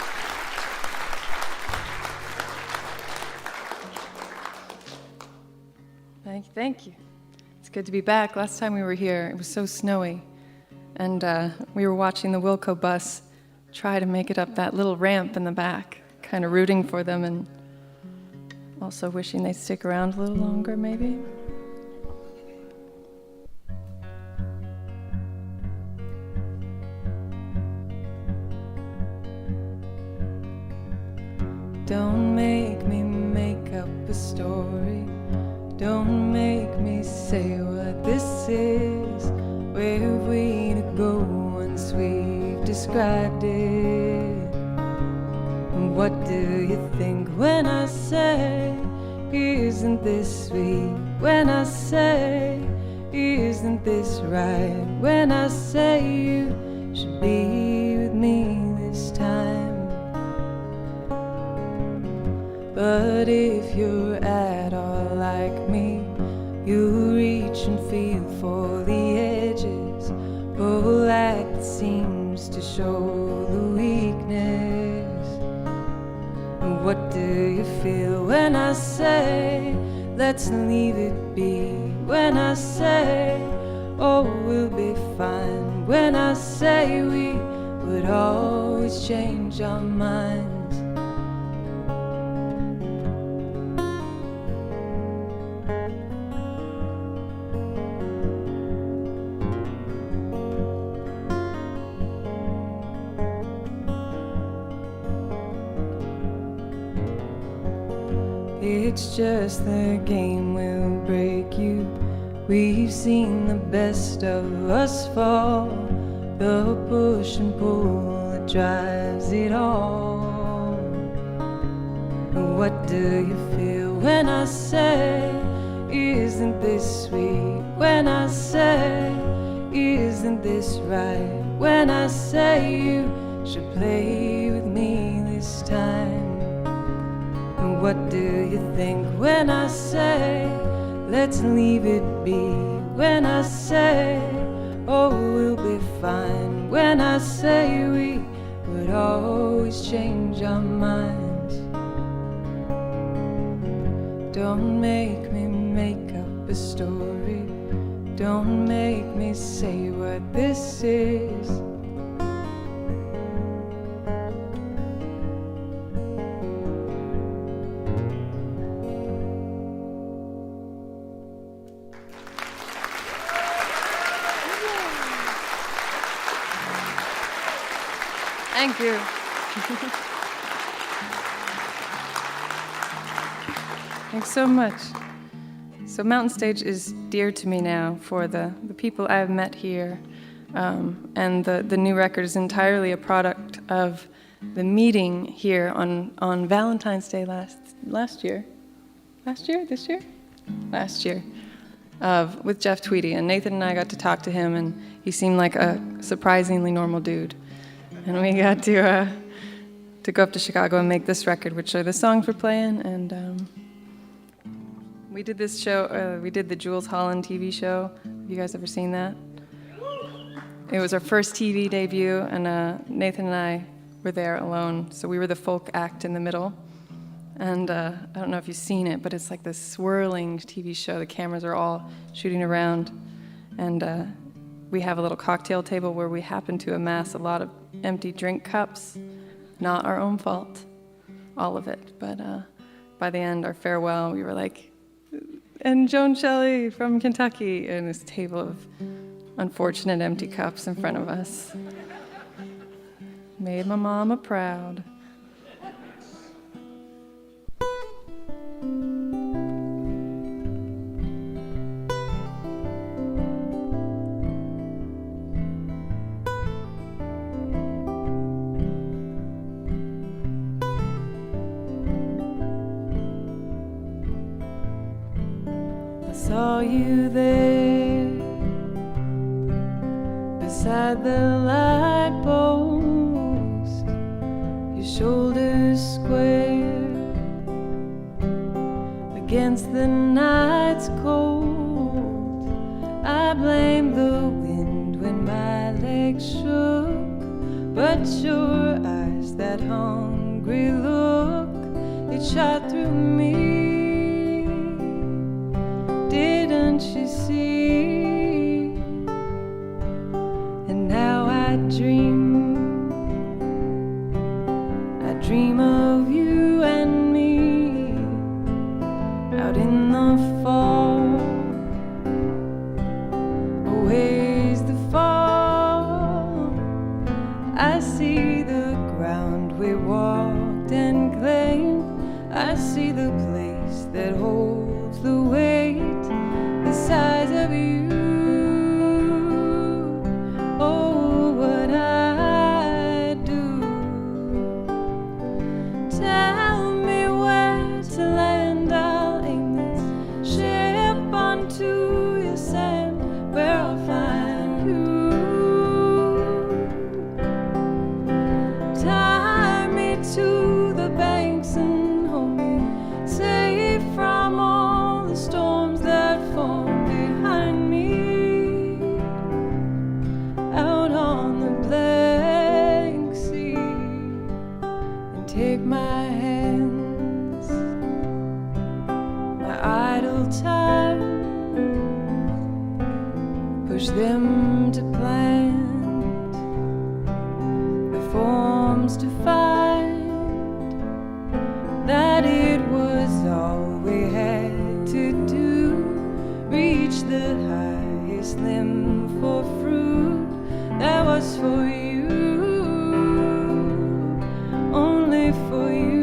J: Thank you. It's good to be back. Last time we were here, it was so snowy, and we were watching the Wilco bus try to make it up that little ramp in the back, kind of rooting for them and also wishing they'd stick around a little longer, maybe. Don't make me make up a story. Don't make me say what this is. Where have we to go once we've described it? And what do you think when I say, isn't this sweet? When I say, isn't this right? When I say you should be with me this time. But if you're at all like me, you reach and feel for the edges, pull at that seems to show the weakness. And what do you feel when I say, let's leave it be? When I say, oh, we'll be fine. When I say we would always change our minds. It's just the game will break you. We've seen the best of us fall, the push and pull that drives it all. What do you feel when I say, isn't this sweet? When I say, isn't this right? When I say you should play with me this time. And what do you think when I say, let's leave it be? When I say, oh, we'll be fine. When I say we would always change our minds. Don't make me make up a story. Don't make me say what this is.
I: Thank you. Thanks so much. So Mountain Stage is dear to me now for the people I've met here. And the new record is entirely a product of the meeting here on Valentine's Day last year, with Jeff Tweedy. And Nathan and I got to talk to him, and he seemed like a surprisingly normal dude. And we got to go up to Chicago and make this record, which are the songs we're playing. And we did this show, we did the Jules Holland TV show. Have you guys ever seen that? It was our first TV debut, and Nathan and I were there alone. So we were the folk act in the middle. And I don't know if you've seen it, but it's like this swirling TV show. The cameras are all shooting around. And we have a little cocktail table where we happen to amass a lot of empty drink cups. Not our own fault, all of it. But by the end, our farewell, we were like, and Joan Shelley from Kentucky, and this table of unfortunate empty cups in front of us. Made my mama proud.
J: Saw you there beside the light post, your shoulders square against the night's cold. I blame the wind when my legs shook, but your eyes, that hungry look, it shot through me. Didn't you see? And now I dream of you and me out in the fall. Always the fall. I see the ground we walked and claimed. I see the place that holds the weight, the size of you. Oh, what I do. Tell me where to land. I'll aim this ship onto your sand, where I'll find you. Tie me to the banks and hold me safe from all the storms that fall behind me, out on the blank sea. And take my hands, my idle time, push them to plant the forms to find that it was all we had to do. Reach the highest limb for fruit that was for you, only for you.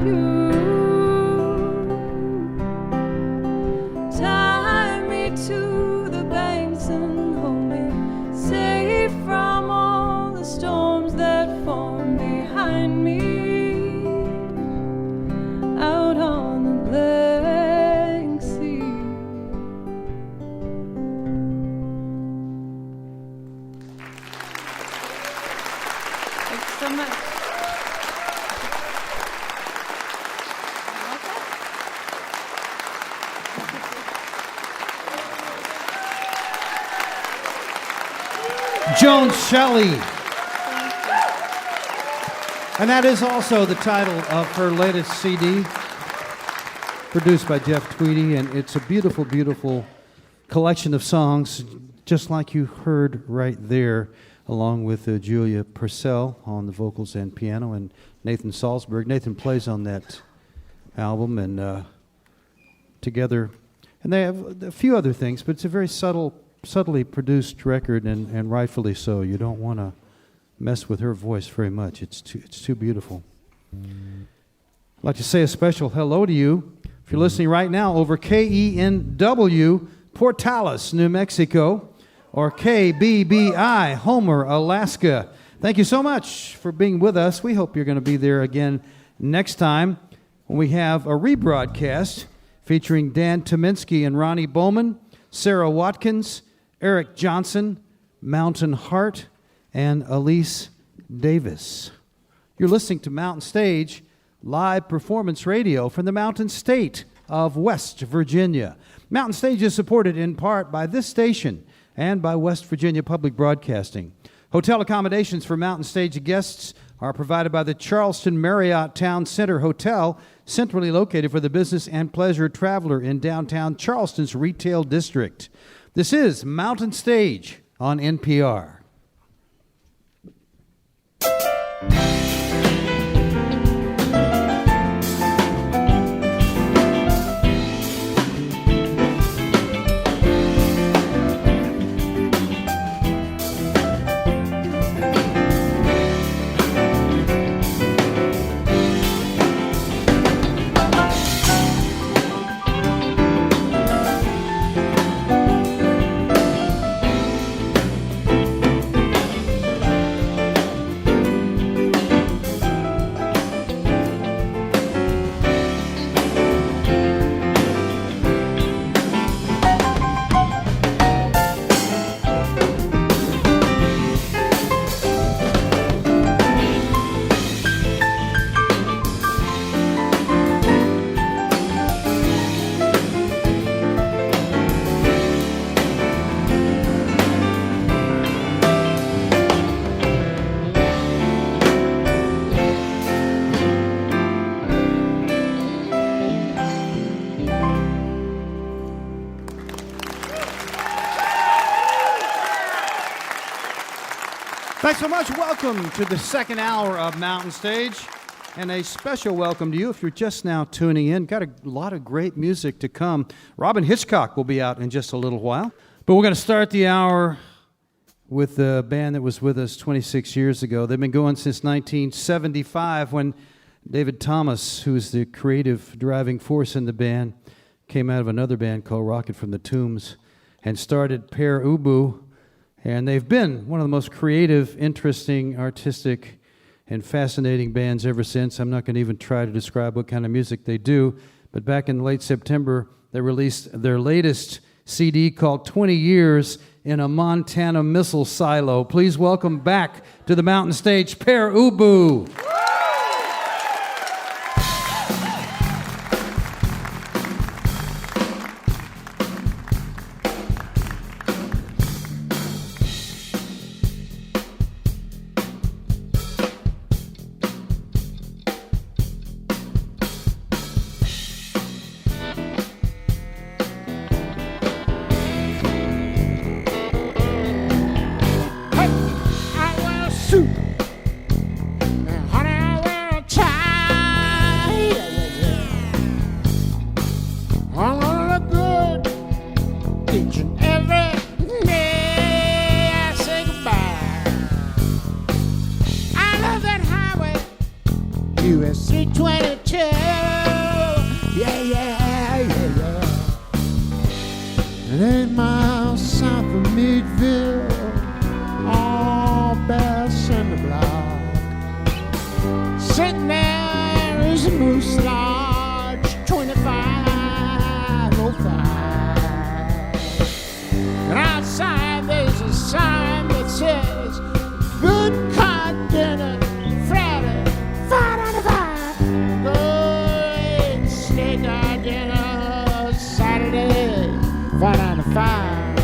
J: you. Tie me to the banks and hold me safe from all the storms that form behind me. Out on the blank sea. Thanks so much.
A: Joan Shelley. And that is also the title of her latest CD, produced by Jeff Tweedy, and it's a beautiful, beautiful collection of songs, just like you heard right there, along with Julia Purcell on the vocals and piano, and Nathan Salzberg. Nathan plays on that album, and together, and they have a few other things, but it's a very subtly produced record, and rightfully so. You don't want to mess with her voice very much. It's too beautiful. I'd like to say a special hello to you if you're listening right now over KENW, Portales, New Mexico, or KBBI, Homer, Alaska. Thank you so much for being with us. We hope you're going to be there again next time when we have a rebroadcast featuring Dan Tominski and Ronnie Bowman, Sarah Watkins, Eric Johnson, Mountain Heart, and Elise Davis. You're listening to Mountain Stage live performance radio from the Mountain State of West Virginia. Mountain Stage is supported in part by this station and by West Virginia Public Broadcasting. Hotel accommodations for Mountain Stage guests are provided by the Charleston Marriott Town Center Hotel, centrally located for the business and pleasure traveler in downtown Charleston's retail district. This is Mountain Stage on NPR. Thanks so much. Welcome to the second hour of Mountain Stage, and a special welcome to you if you're just now tuning in. Got a lot of great music to come. Robyn Hitchcock will be out in just a little while, but we're going to start the hour with the band that was with us 26 years ago. They've been going since 1975 when David Thomas, who's the creative driving force in the band, came out of another band called Rocket from the Tombs and started Pere Ubu. And they've been one of the most creative, interesting, artistic, and fascinating bands ever since. I'm not going to even try to describe what kind of music they do, but back in late September, they released their latest CD called 20 Years in a Montana Missile Silo. Please welcome back to the Mountain Stage, Pere Ubu.
K: Honey, US 322. Yeah, yeah, yeah, yeah. 8 miles south of Meadville, all Bear Cinder Block. Sitting there is a Moose Lodge, 2505. And outside there's a sign that says, good cod dinner, Friday, $5.95. Good steak or dinner, Saturday, $5.95.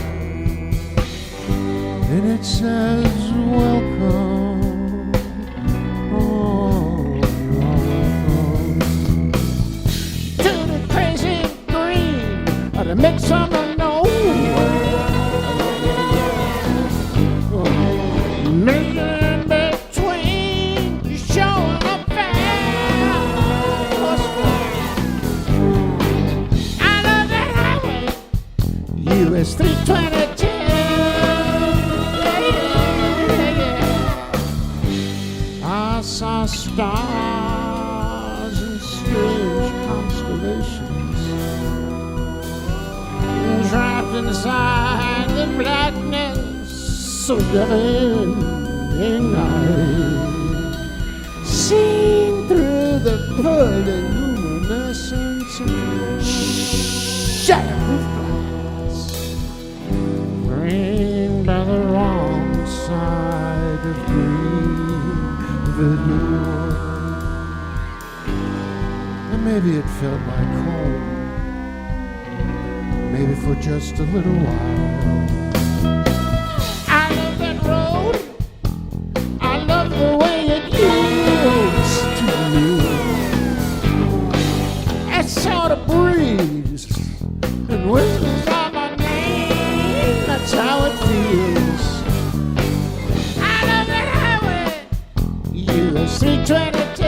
K: And it says, welcome. Oh, you are welcome to the Crazy Green, or the Midsummer Nowhere. Million between, you showing up fast. I love that highway, US 322. I saw stars and strange constellations, trapped inside the blackness so deafening night, seen through the pearly luminescence of shattered glass, framed by the wrong side of green velour. And maybe it felt like home, maybe for just a little while. I love that road, I love the way it used to move. That sort of breeze and whispers on my name, that's how it feels. I love that highway, US 322.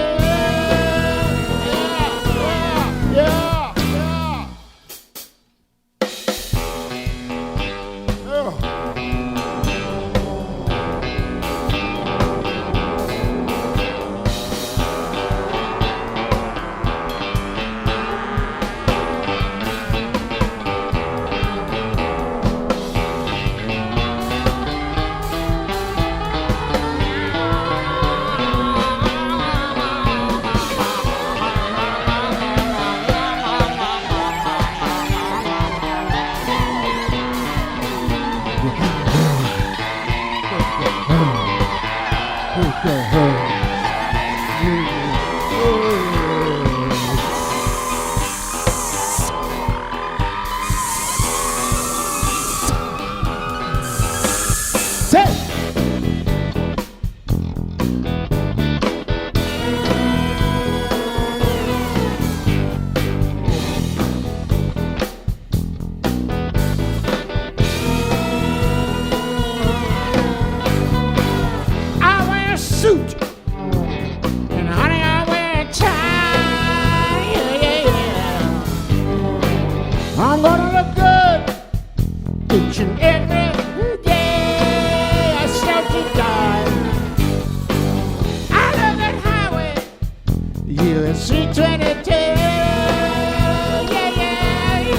K: Yeah, yeah, yeah.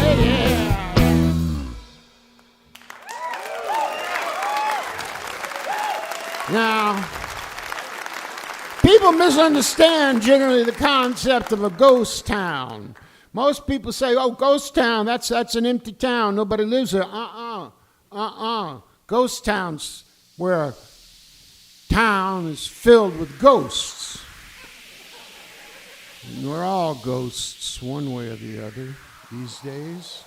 K: Now, people misunderstand generally the concept of a ghost town. Most people say, oh, ghost town, that's an empty town. Nobody lives there. Ghost towns where town is filled with ghosts. And we're all ghosts one way or the other these days.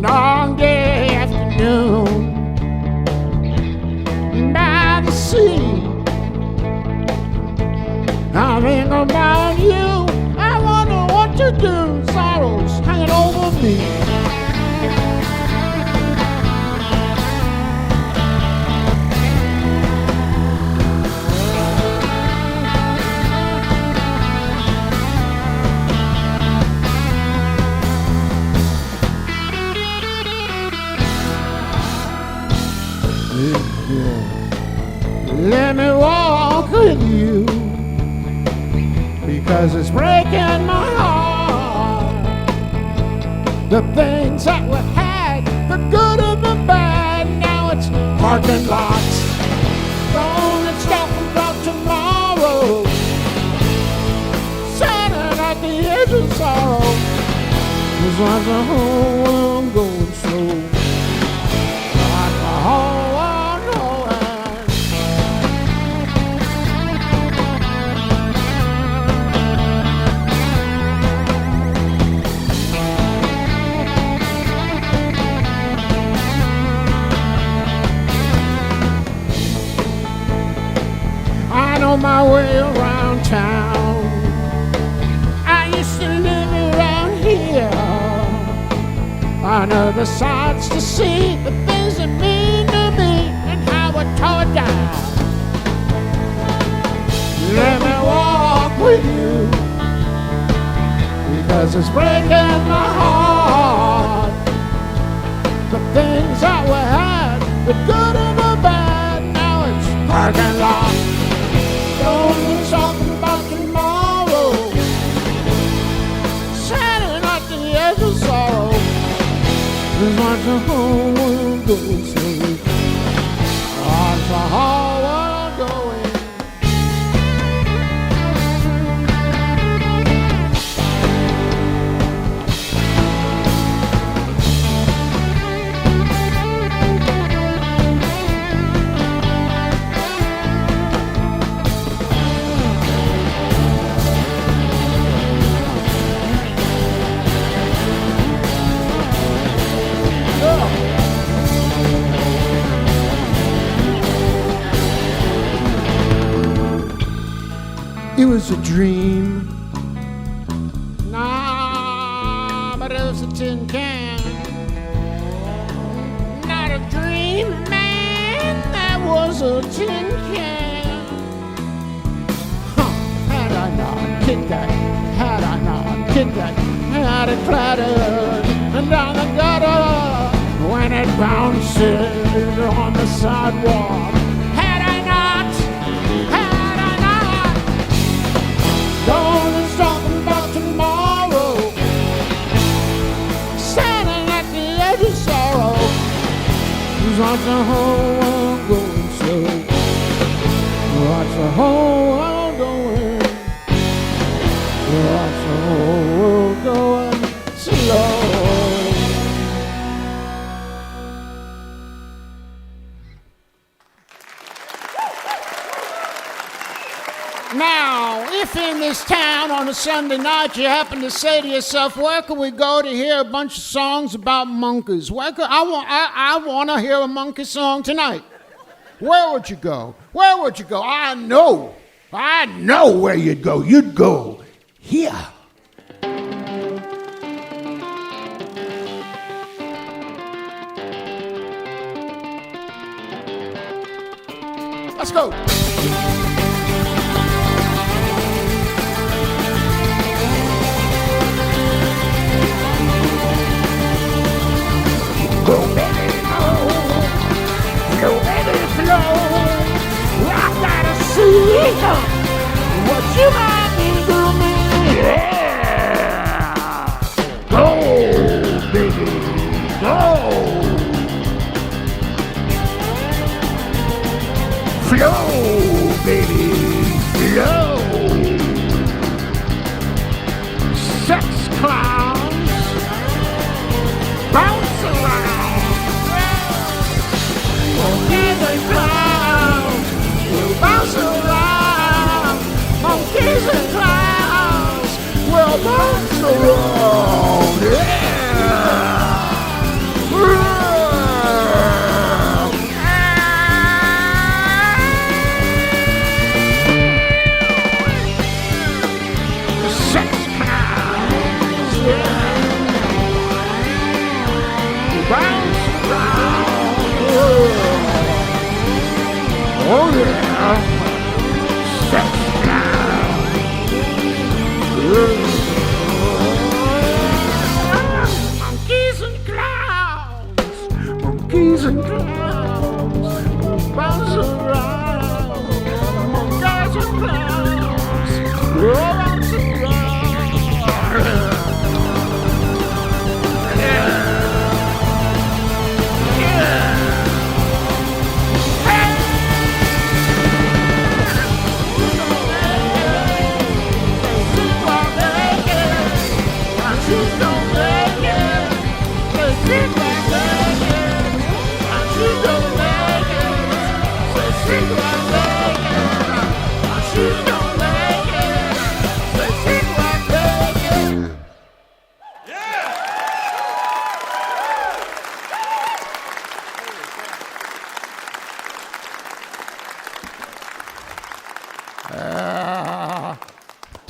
K: Long day afternoon by the sea, I think about you. I wonder what to do. Sorrow's hanging over me. Let me walk with you, because it's breaking my heart. The things that we had, the good and the bad, now it's parking lots. Let's talk about tomorrow, standing at the edge of sorrow. It's like the whole world going slow, like the whole world going. I know my way around town. I used to live around here. I know the sights to see, the things that mean to me, and how I tore it down. Let me walk with you, because it's breaking my heart. The things that we had, the good and the bad, now it's parking lot. Don't talk about tomorrow, standing at the edge of sorrow. It's like the whole world going slow. Watch the whole world going. It was a dream. Nah, but it was a tin can. Not a dream, man, that was a tin can. Huh, had I not Kit Kat, had I not Kit Kat, had it clattered and down the gutter when it bounced on the sidewalk. Let's talk about tomorrow, standing at the edge of sorrow. Watch the whole world going slow. Watch the whole world going. Watch the whole world going slow. Now, if in this town on a Sunday night you happen to say to yourself, where can we go to hear a bunch of songs about monkeys? I want to hear a monkey song tonight. Where would you go? Where would you go? I know where you'd go. You'd go here. Let's go. Go baby, go. Go baby, flow. I gotta see what you might do to me. Yeah. Go, baby, go. Flow, baby, flow. Sex clowns, bounce around. Monkeys and clowns will bounce around. Monkeys and clowns will bounce around. Yeah. Sex clowns, yeah. Bounce around. Oh yeah. Sex clowns. Monkeys and clowns. Monkeys and clowns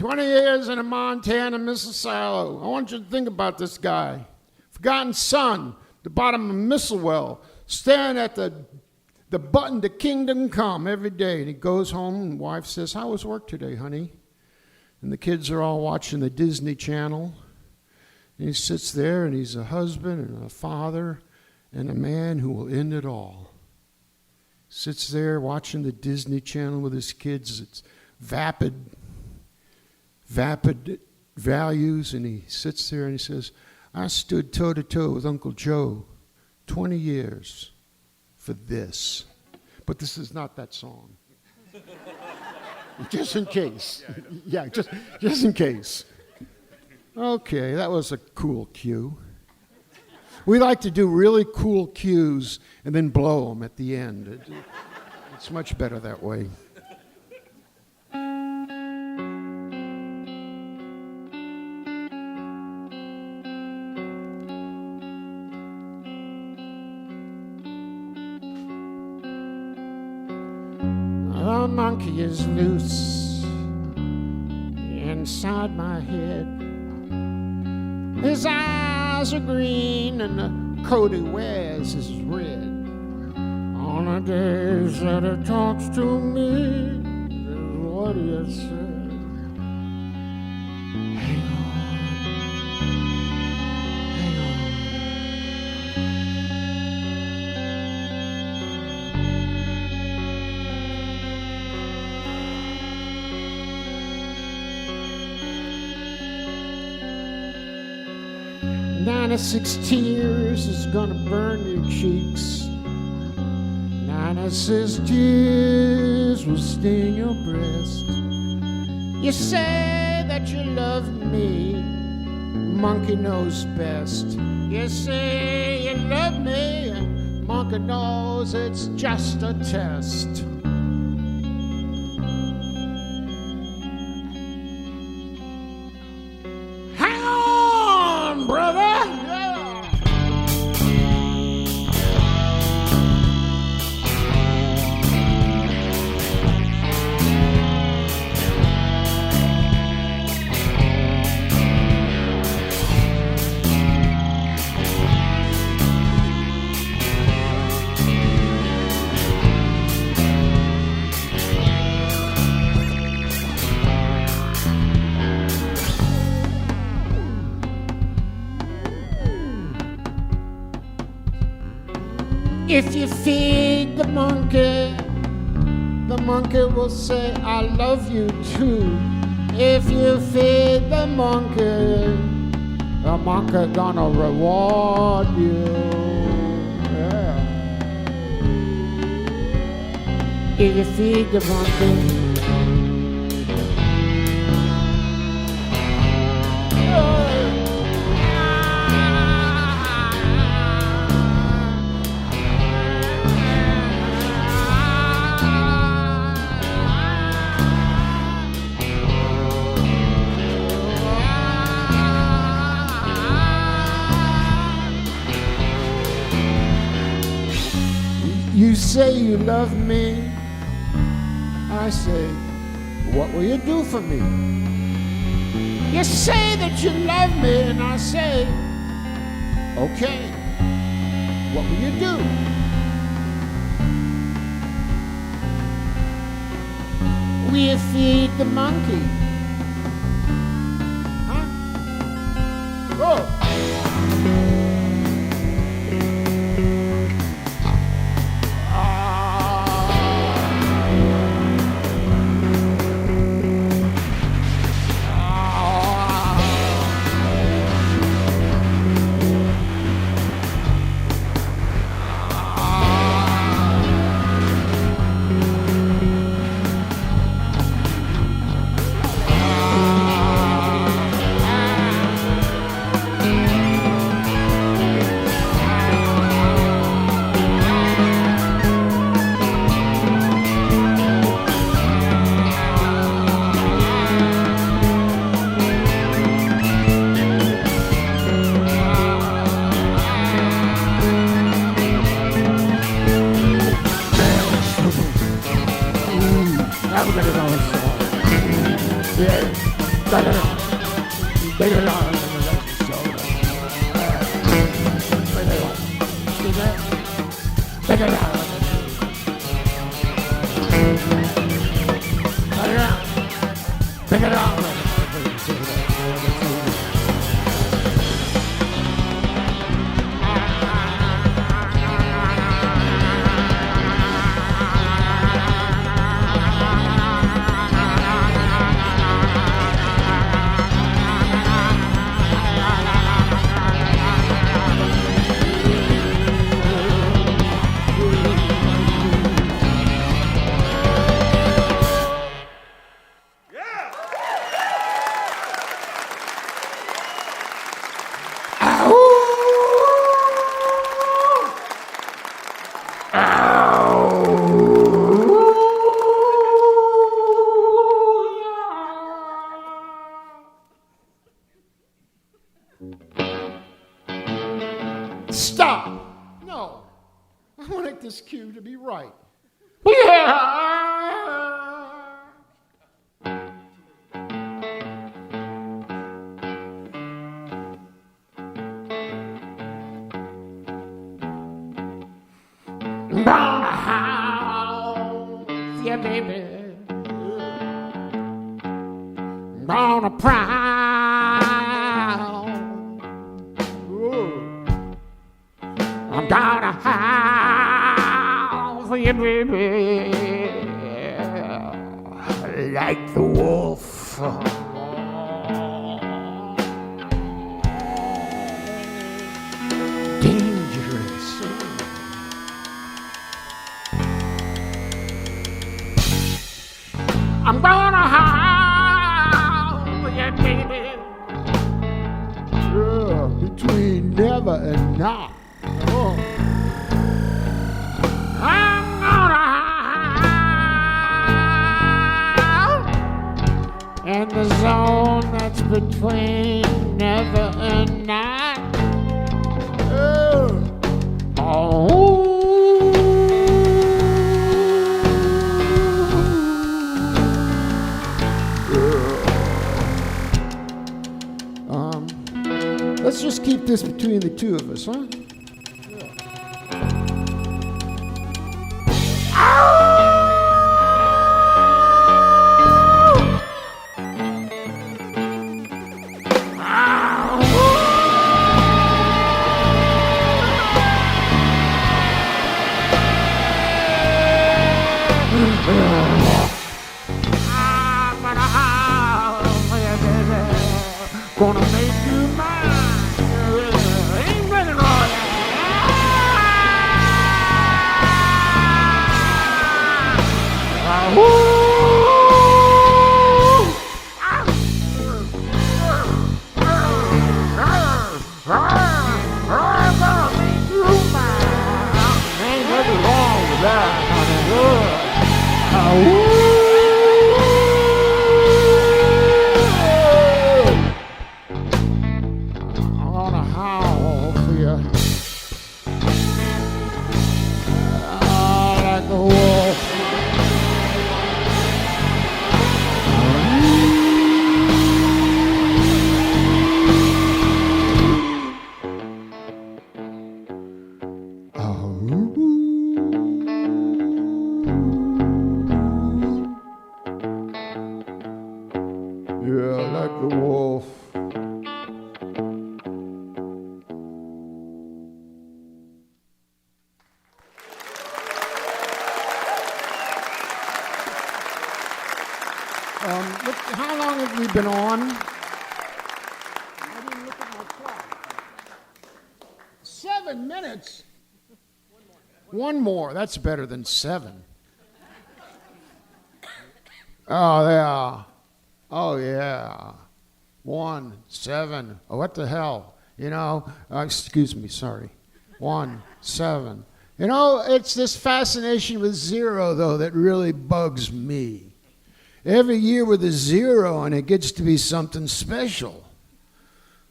K: 20 years in a Montana missile silo. I want you to think about this guy. Forgotten son, the bottom of a missile well, staring at the button to kingdom come every day. And he goes home and wife says, how was work today, honey? And the kids are all watching the Disney Channel. And he sits there and he's a husband and a father and a man who will end it all. Sits there watching the Disney Channel with his kids. It's vapid values. And he sits there and he says, I stood toe-to-toe with Uncle Joe 20 years for this. But this is not that song. Just in case. Yeah, just in case. Okay, that was a cool cue. We like to do really cool cues and then blow them at the end. It's much better that way. The monkey is loose inside my head. His eyes are green and the coat he wears is red. On the days that he talks to me, this is what he has said. Hang on, hang on. "96 tears is gonna burn your cheeks. 96 tears will sting your breast. You say that you love me, monkey knows best. You say you love me, monkey knows it's just a test. Hang on, brother! If you feed the monkey will say, I love you too. If you feed the monkey gonna reward you. Yeah. If you feed the monkey, you say you love me. I say, what will you do for me? You say that you love me, and I say, okay, what will you do? Will you feed the monkey? Huh? Oh! That was a good song. Yeah. Stop! No. I want this cue to be right. Yeah, baby. Gonna proud. I'm gonna howl for you, baby, like the wolf. Dangerous. I'm gonna howl for you, baby. Yeah, between never and not. Oh. I'm gonna howl in the zone that's between never and not. Let's just keep this between the two of us, huh? Gonna make you mine. Ain't nothing wrong with that, honey. How long have we been on? I didn't look at my clock. 7 minutes? One more. That's better than 7. Oh, yeah. Oh, yeah. 1, 7. Oh, what the hell? You know, excuse me, sorry. 1, 7. You know, it's this fascination with 0, though, that really bugs me. Every year with a 0, and it gets to be something special.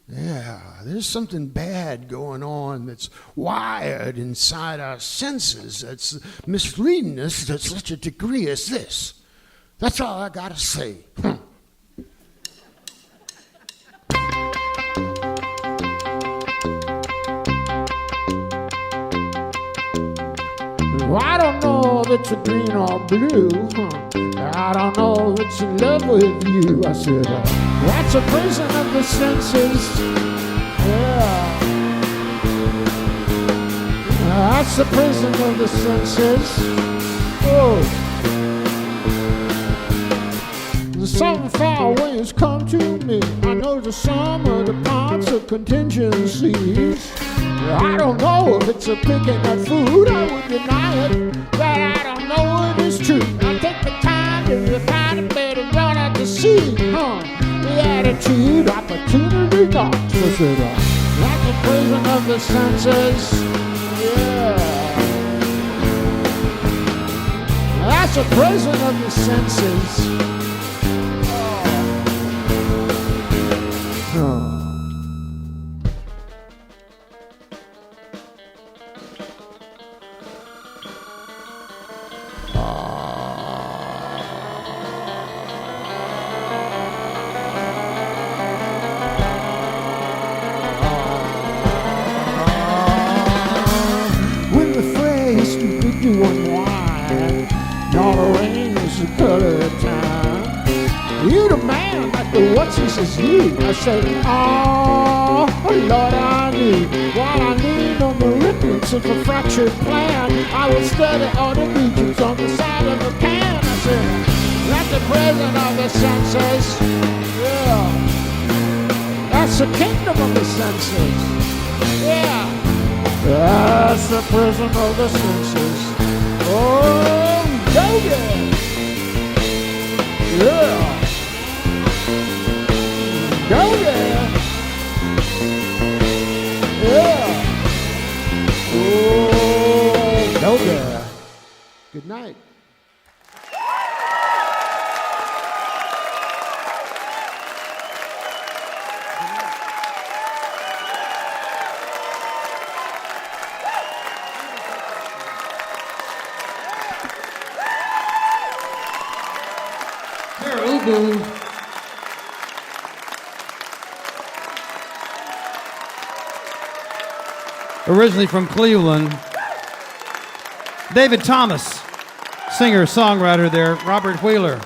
K: Yeah, there's something bad going on that's wired inside our senses that's misleading us to such a degree as this. That's all I gotta say. Well, I don't know if it's a green or blue. I don't know if it's in love with you. I said, that's a prison of the senses. Yeah. That's the prison of the senses. Oh. Something far away has come to me. I know the sum of the parts of contingencies. I don't know if it's a picking at food. I would deny it, but I don't know if it's true. I take the time to find a better run at the sea. The attitude, opportunity knocks. That's the prison of the senses. Yeah. That's a prison of the senses. When the phrase too big to unwind, not arrange the color time. You the man, like the what's this is you. I say, oh Lord, I need what I need on the rippings of a fractured plan. I will study all the regions on the side of the can. I said, that's the prison of the senses. Yeah. That's the kingdom of the senses. Yeah. That's the prison of the senses. Oh, yeah. Yeah. Go yeah. Yeah. Oh, go yeah. Good night.
A: Pere Ubu. Originally from Cleveland. David Thomas, singer, songwriter there. Robert Wheeler,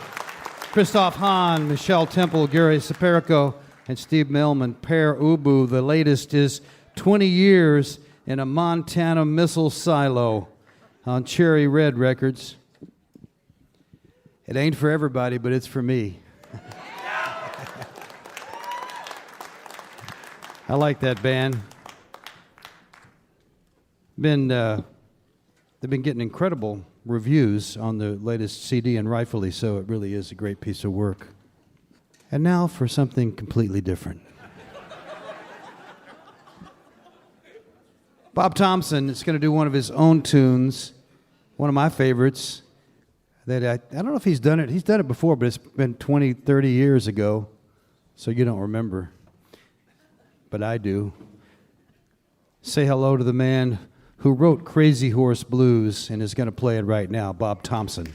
A: Christoph Hahn, Michelle Temple, Gary Saperico, and Steve Millman. Pere Ubu. The latest is 20 Years in a Montana Missile Silo on Cherry Red Records. It ain't for everybody, but it's for me. I like that band. They've been getting incredible reviews on the latest CD, and rightfully so. It really is a great piece of work. And now for something completely different. Bob Thompson is going to do one of his own tunes, one of my favorites. That I don't know if he's done it. He's done it before, but it's been 20, 30 years ago, so you don't remember. But I do. Say hello to the man who wrote Crazy Horse Blues and is going to play it right now, Bob Thompson.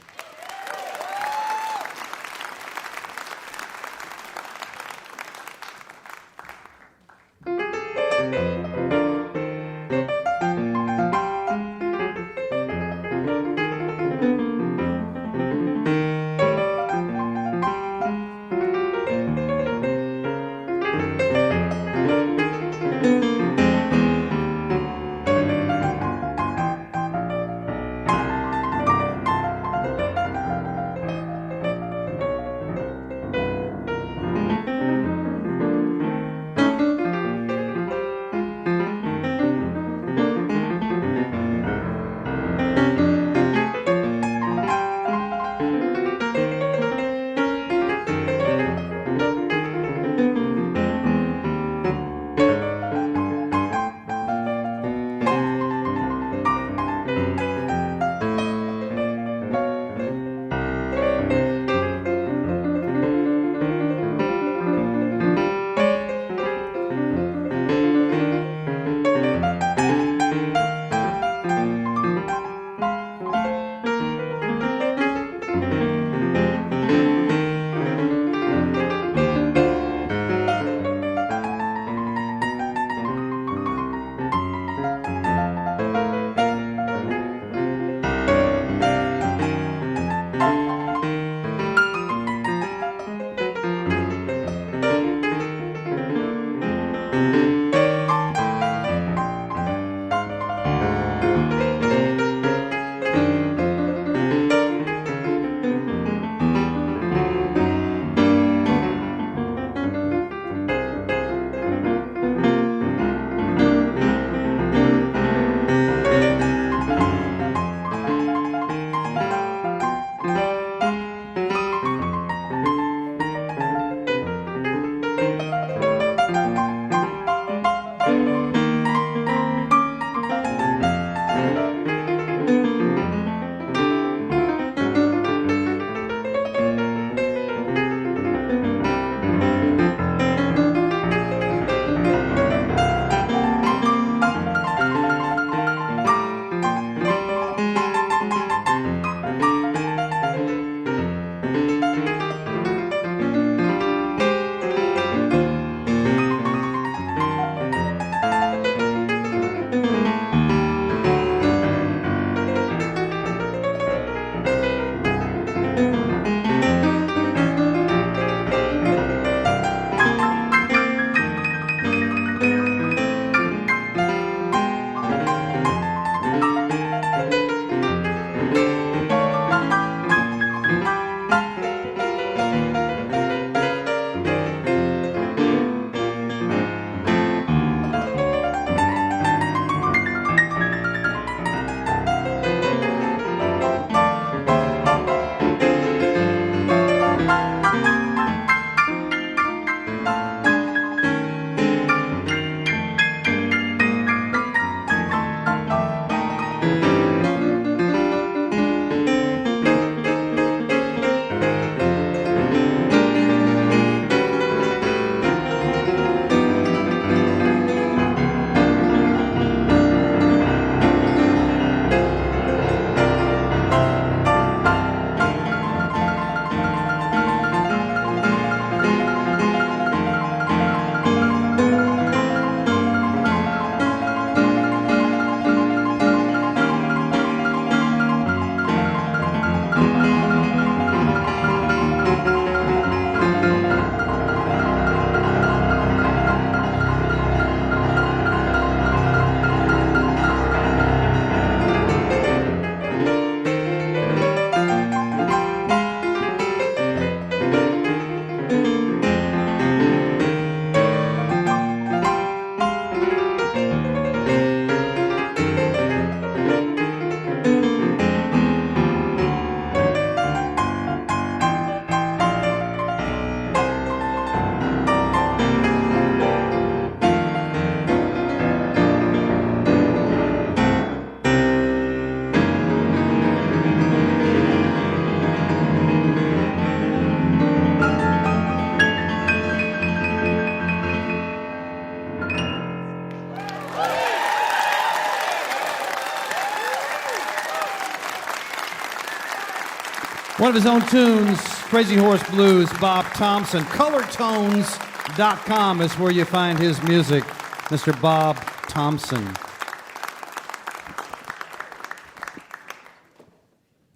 A: One of his own tunes, Crazy Horse Blues, Bob Thompson. Colortones.com is where you find his music, Mr. Bob Thompson.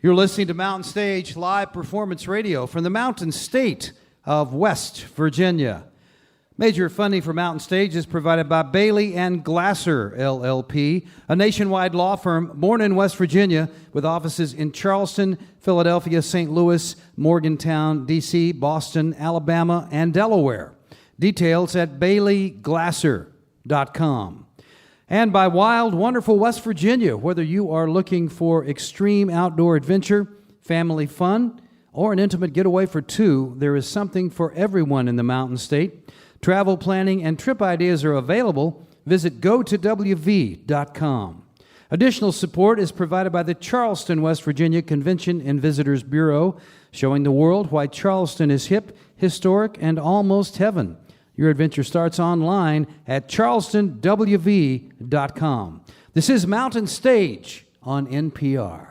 A: You're listening to Mountain Stage Live Performance Radio from the Mountain State of West Virginia. Major funding for Mountain Stage is provided by Bailey and Glasser, LLP, a nationwide law firm born in West Virginia with offices in Charleston, Philadelphia, St. Louis, Morgantown, D.C., Boston, Alabama, and Delaware. Details at baileyglasser.com. And by Wild, Wonderful West Virginia, whether you are looking for extreme outdoor adventure, family fun, or an intimate getaway for two, there is something for everyone in the Mountain State. Travel planning and trip ideas are available. Visit gotowv.com. Additional support is provided by the Charleston, West Virginia Convention and Visitors Bureau, showing the world why Charleston is hip, historic, and almost heaven. Your adventure starts online at charlestonwv.com. This is Mountain Stage on NPR.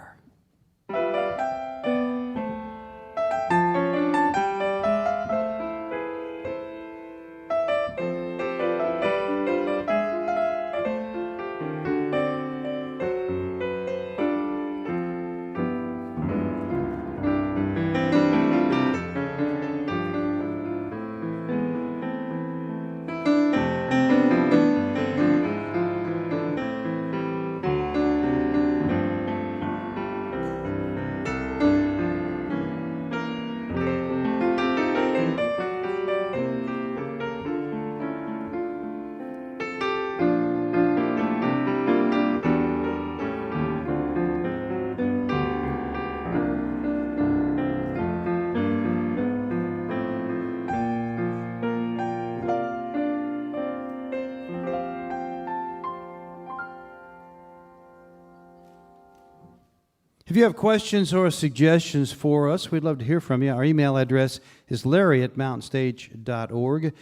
A: If you have questions or suggestions for us, we'd love to hear from you. Our email address is larry@mountainstage.org.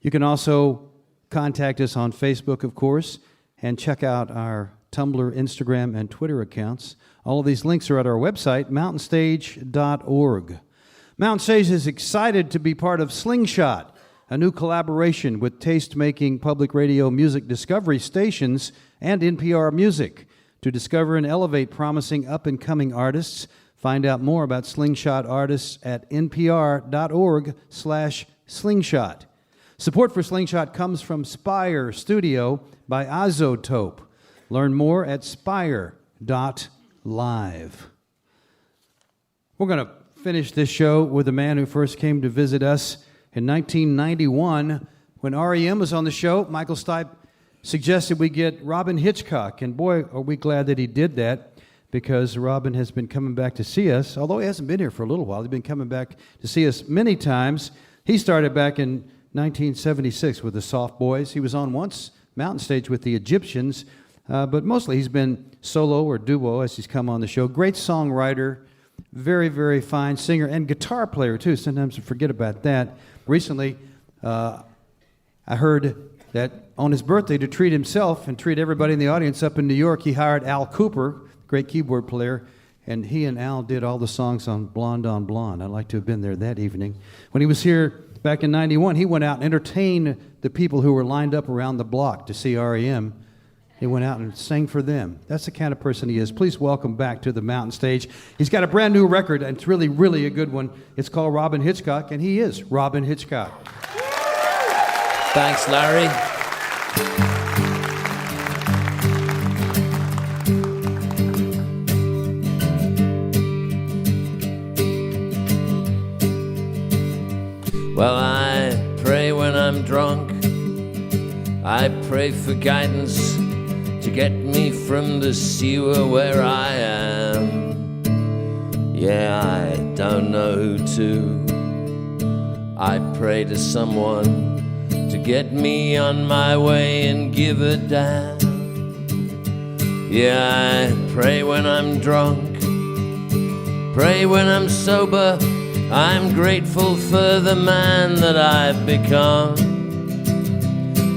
A: You can also contact us on Facebook, of course, and check out our Tumblr, Instagram, and Twitter accounts. All of these links are at our website, mountainstage.org. Mountain Stage is excited to be part of Slingshot, a new collaboration with taste-making public radio music discovery stations and NPR Music. To discover and elevate promising up-and-coming artists, find out more about Slingshot artists at npr.org/slingshot. Support for Slingshot comes from Spire Studio by Isotope. Learn more at spire.live. We're going to finish this show with a man who first came to visit us in 1991 when REM was on the show. Michael Stipe suggested we get Robyn Hitchcock, and boy, are we glad that he did that, because Robyn has been coming back to see us, although he hasn't been here for a little while. He's been coming back to see us many times. He started back in 1976 with the Soft Boys. He was on once Mountain Stage with the Egyptians, but mostly he's been solo or duo as he's come on the show. Great songwriter, very, very fine singer, and guitar player, too. Sometimes we forget about that. Recently, I heard that on his birthday, to treat himself and treat everybody in the audience up in New York, he hired Al Cooper, great keyboard player, and he and Al did all the songs on Blonde on Blonde. I'd like to have been there that evening. When he was here back in 91, he went out and entertained the people who were lined up around the block to see REM. He went out and sang for them. That's the kind of person he is. Please welcome back to the Mountain Stage. He's got a brand new record, and it's really, really a good one. It's called Robyn Hitchcock, and he is Robyn Hitchcock.
L: Thanks, Larry. Well, I pray when I'm drunk. I pray for guidance to get me from the sewer where I am. Yeah, I don't know who to. I pray to someone to get me on my way and give a damn. Yeah, I pray when I'm drunk, pray when I'm sober. I'm grateful for the man that I've become.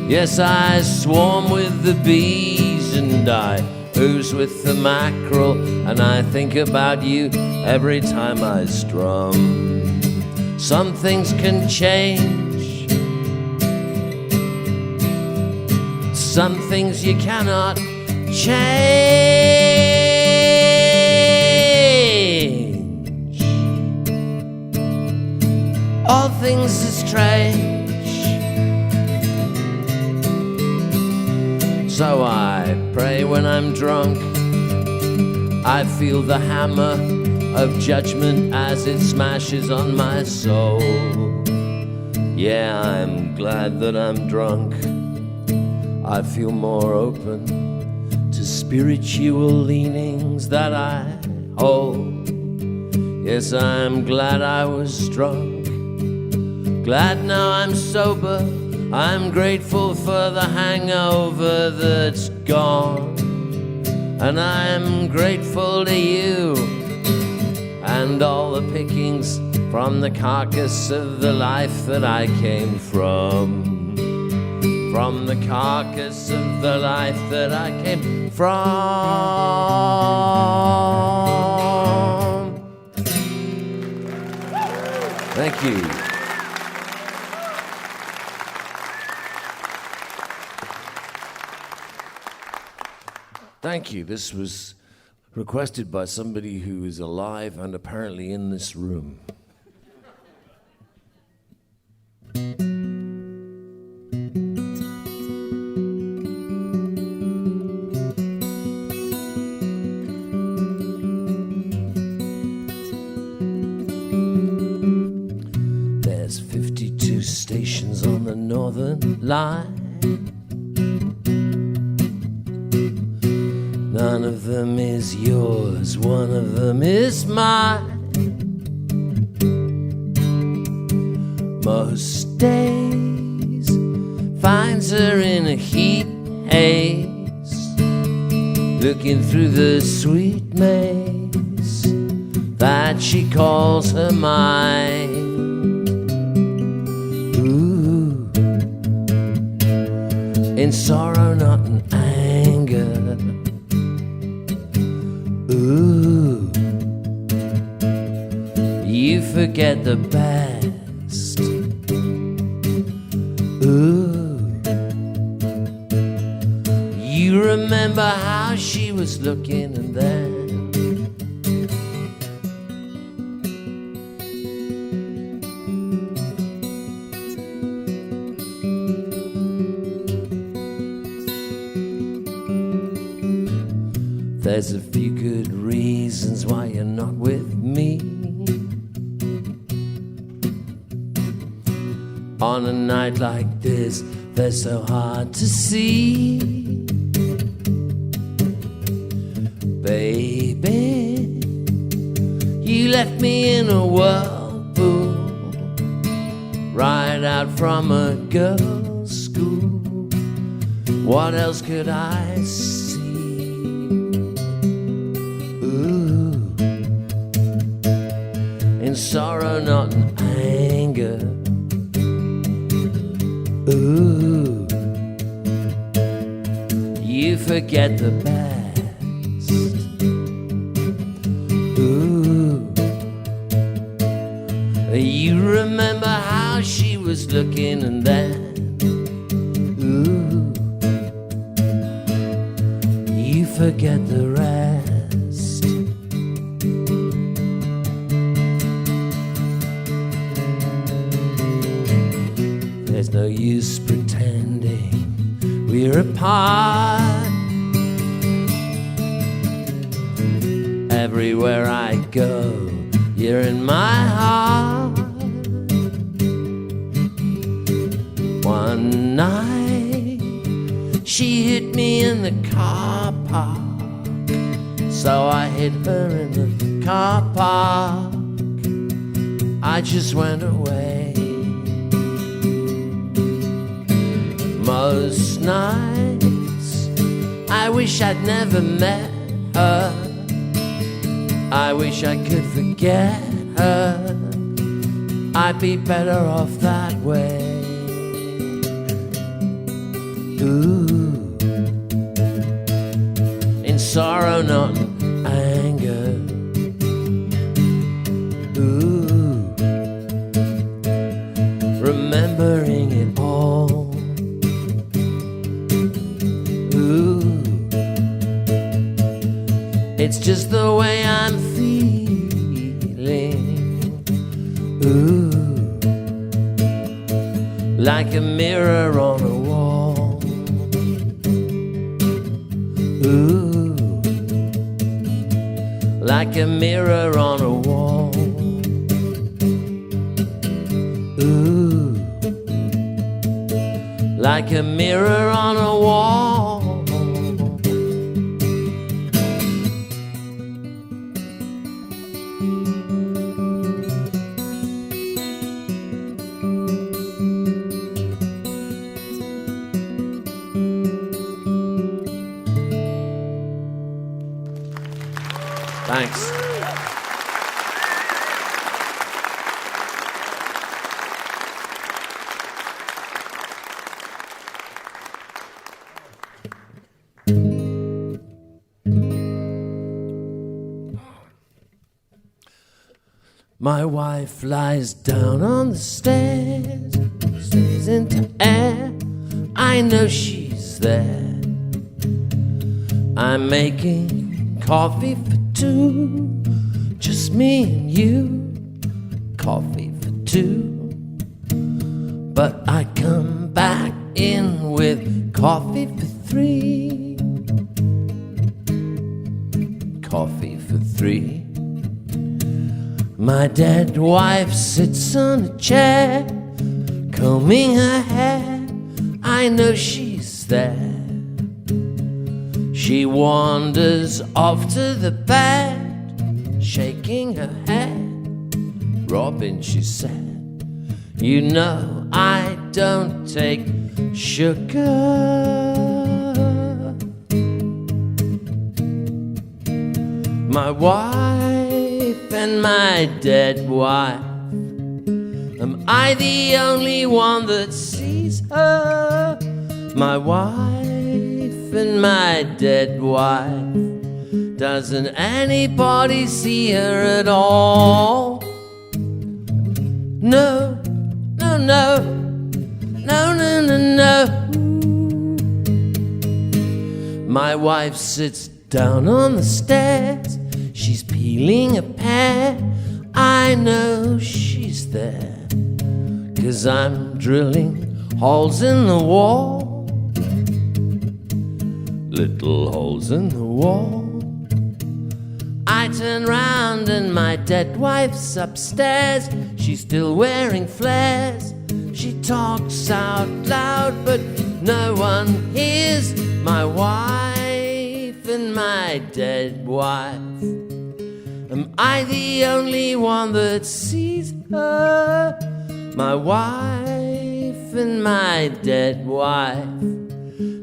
L: Yes, I swarm with the bees and I who's with the mackerel, and I think about you every time I strum. Some things can change, some things you cannot change. All things are strange, so I pray when I'm drunk. I feel the hammer of judgment as it smashes on my soul. Yeah, I'm glad that I'm drunk. I feel more open to spiritual leanings that I hold. Yes, I'm glad I was drunk. Glad now I'm sober. I'm grateful for the hangover that's gone. And I'm grateful to you and all the pickings from the carcass of the life that I came from. From the carcass of the life that I came from. Thank you. Thank you. This was requested by somebody who is alive and apparently in this room. There's 52 stations on the Northern Line. None of them is yours, one of them is mine. Most days finds her in a heat haze, looking through the sweet maze that she calls her mind. Ooh, in sorrow, not in anger. Ooh, you forget the best. Ooh, you remember how she was looking, and then there's a few good reasons why you're not with me. On a night like this, they're so hard to see. Baby, you left me in a whirlpool, right out from a girls' school. What else could I see? In sorrow, not in anger. Ooh, you forget the past. Ooh, you remember how she was looking, and then ooh, you forget the rest. There's no use pretending we're apart. Everywhere I go, you're in my heart. One night, she hit me in the car park, so I hit her in the car park. I just went away. Most nights, I wish I'd never met her. I wish I could forget her. I'd be better off that way. Ooh, in sorrow, not anger. Ooh, remembering it all. Ooh, it's just the way I'm feeling. Ooh, like a mirror on a wall. Ooh, like a mirror on a wall. Ooh, like a mirror on a wall. Thanks. My wife lies down on the stairs, stares into air. I know she's there. I'm making coffee for two, just me and you. Coffee for two. But I come back in with coffee for three. Coffee for three. My dead wife sits on a chair, combing her hair. I know she's there. She wanders off to the bed, shaking her head. Robyn, she said, you know I don't take sugar. My wife and my dead wife, am I the only one that sees her? My wife and my dead wife, doesn't anybody see her at all? No, no, no, no, no, no, no. My wife sits down on the stairs, she's peeling a pear. I know she's there, 'cause I'm drilling holes in the wall. Little holes in the wall. I turn round and my dead wife's upstairs. She's still wearing flares. She talks out loud but no one hears. My wife and my dead wife, am I the only one that sees her? My wife and my dead wife,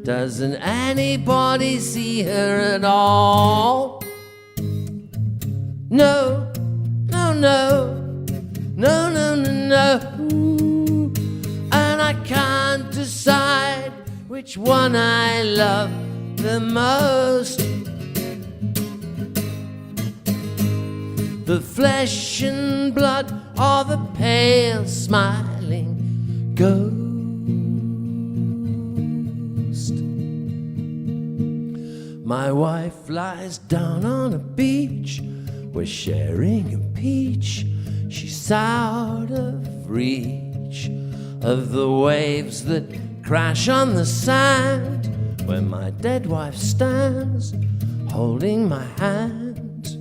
L: doesn't anybody see her at all? No, no, no, no, no, no, no. And I can't decide which one I love the most. The flesh and blood or the pale smiling ghost. My wife lies down on a beach. We're sharing a peach. She's out of reach of the waves that crash on the sand, where my dead wife stands holding my hand.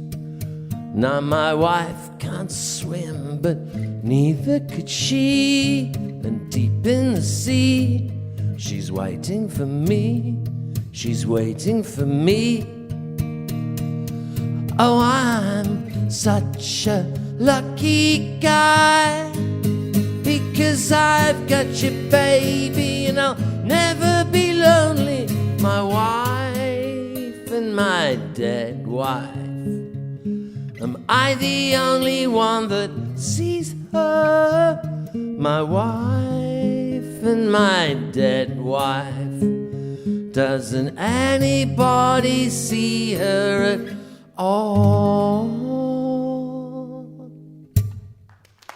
L: Now my wife can't swim, but neither could she. And deep in the sea, she's waiting for me. She's waiting for me. Oh, I'm such a lucky guy, because I've got you, baby, and I'll never be lonely. My wife and my dead wife, am I the only one that sees her? My wife and my dead wife, Doesn't anybody see her at all?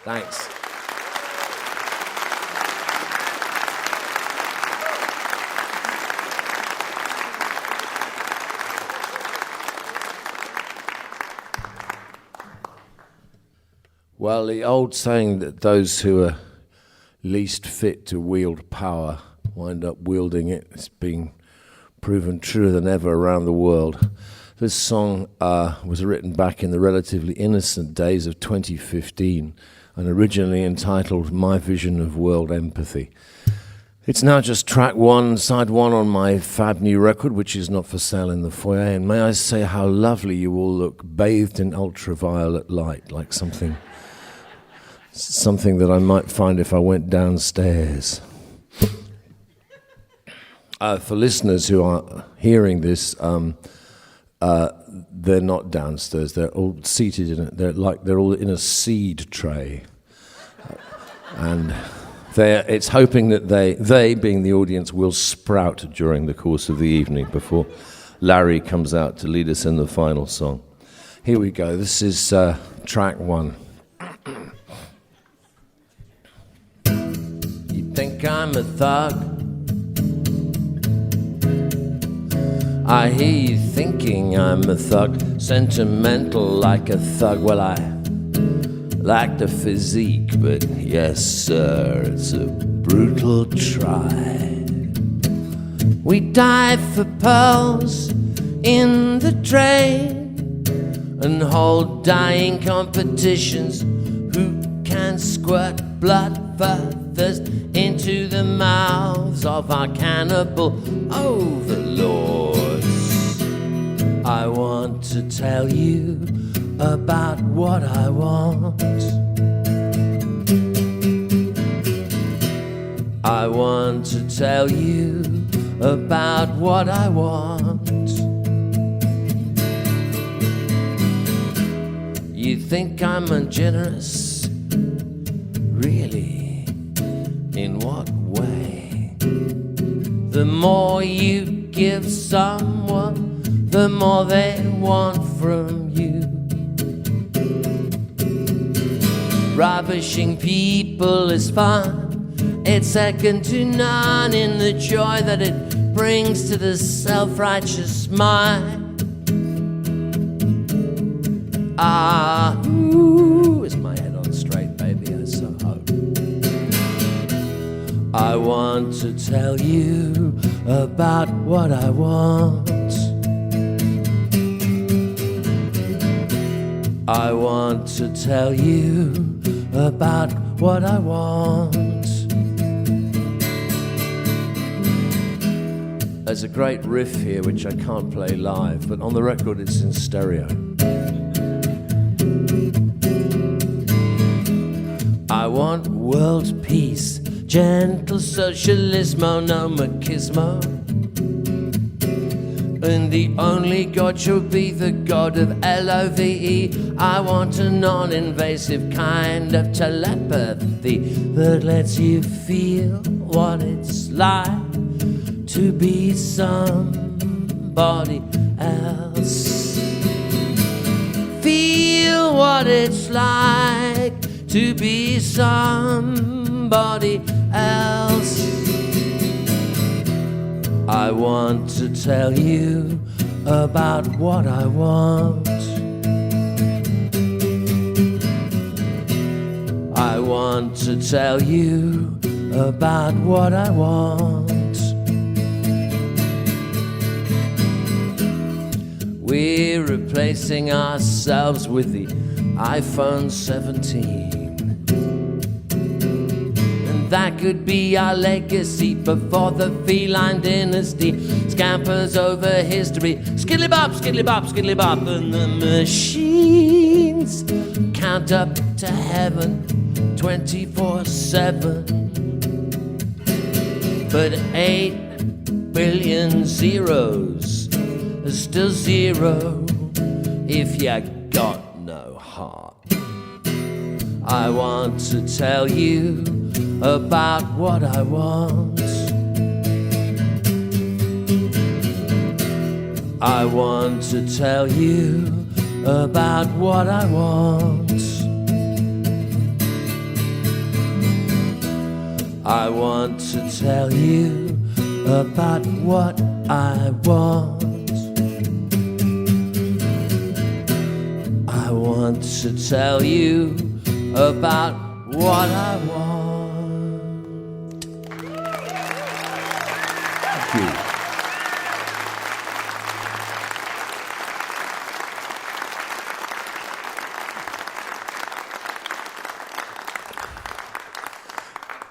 L: Thanks. Well, the old saying that those who are least fit to wield power wind up wielding it is being proven truer than ever around the world. This song was written back in the relatively innocent days of 2015 and originally entitled My Vision of World Empathy. It's now just track one, side one on my fab new record, which is not for sale in the foyer. And may I say how lovely you all look, bathed in ultraviolet light, like something that I might find if I went downstairs. For listeners who are hearing this, they're not downstairs. They're all seated in it. They're all in a seed tray, and it's hoping that they, being the audience, will sprout during the course of the evening before Larry comes out to lead us in the final song. Here we go. This is track one. Think I'm a thug. I hear you thinking I'm a thug, sentimental like a thug. Well, I lack the physique, but yes, sir, it's a brutal try. We dive for pearls in the train and hold dying competitions. Who can squirt blood first into the mouths of our cannibal overlords? I want to tell you about what I want. I want to tell you about what I want. You think I'm ungenerous? Really? In what way? The more you give someone, the more they want from you. Rubbishing people is fun. It's second to none in the joy that it brings to the self-righteous mind. Is my head on straight, baby? I so hope. I want to tell you about what I want. I want to tell you about what I want. There's a great riff here which I can't play live, but on the record it's in stereo. I want world peace, gentle socialismo, no machismo. And the only God should be the God of Love. I want a non-invasive kind of telepathy that lets you feel what it's like to be somebody else. Feel what it's like to be somebody else. I want to tell you about what I want. I want to tell you about what I want. We're replacing ourselves with the iPhone 17. That could be our legacy before the feline dynasty scampers over history. Skiddly bop, skiddly bop, skiddly bop, and the machines count up to heaven 24/7. But 8 billion zeros is still zero if you got no heart. I want to tell you about what I want. I want to tell you about what I want. I want to tell you about what I want. I want to tell you about what I want. Thank you.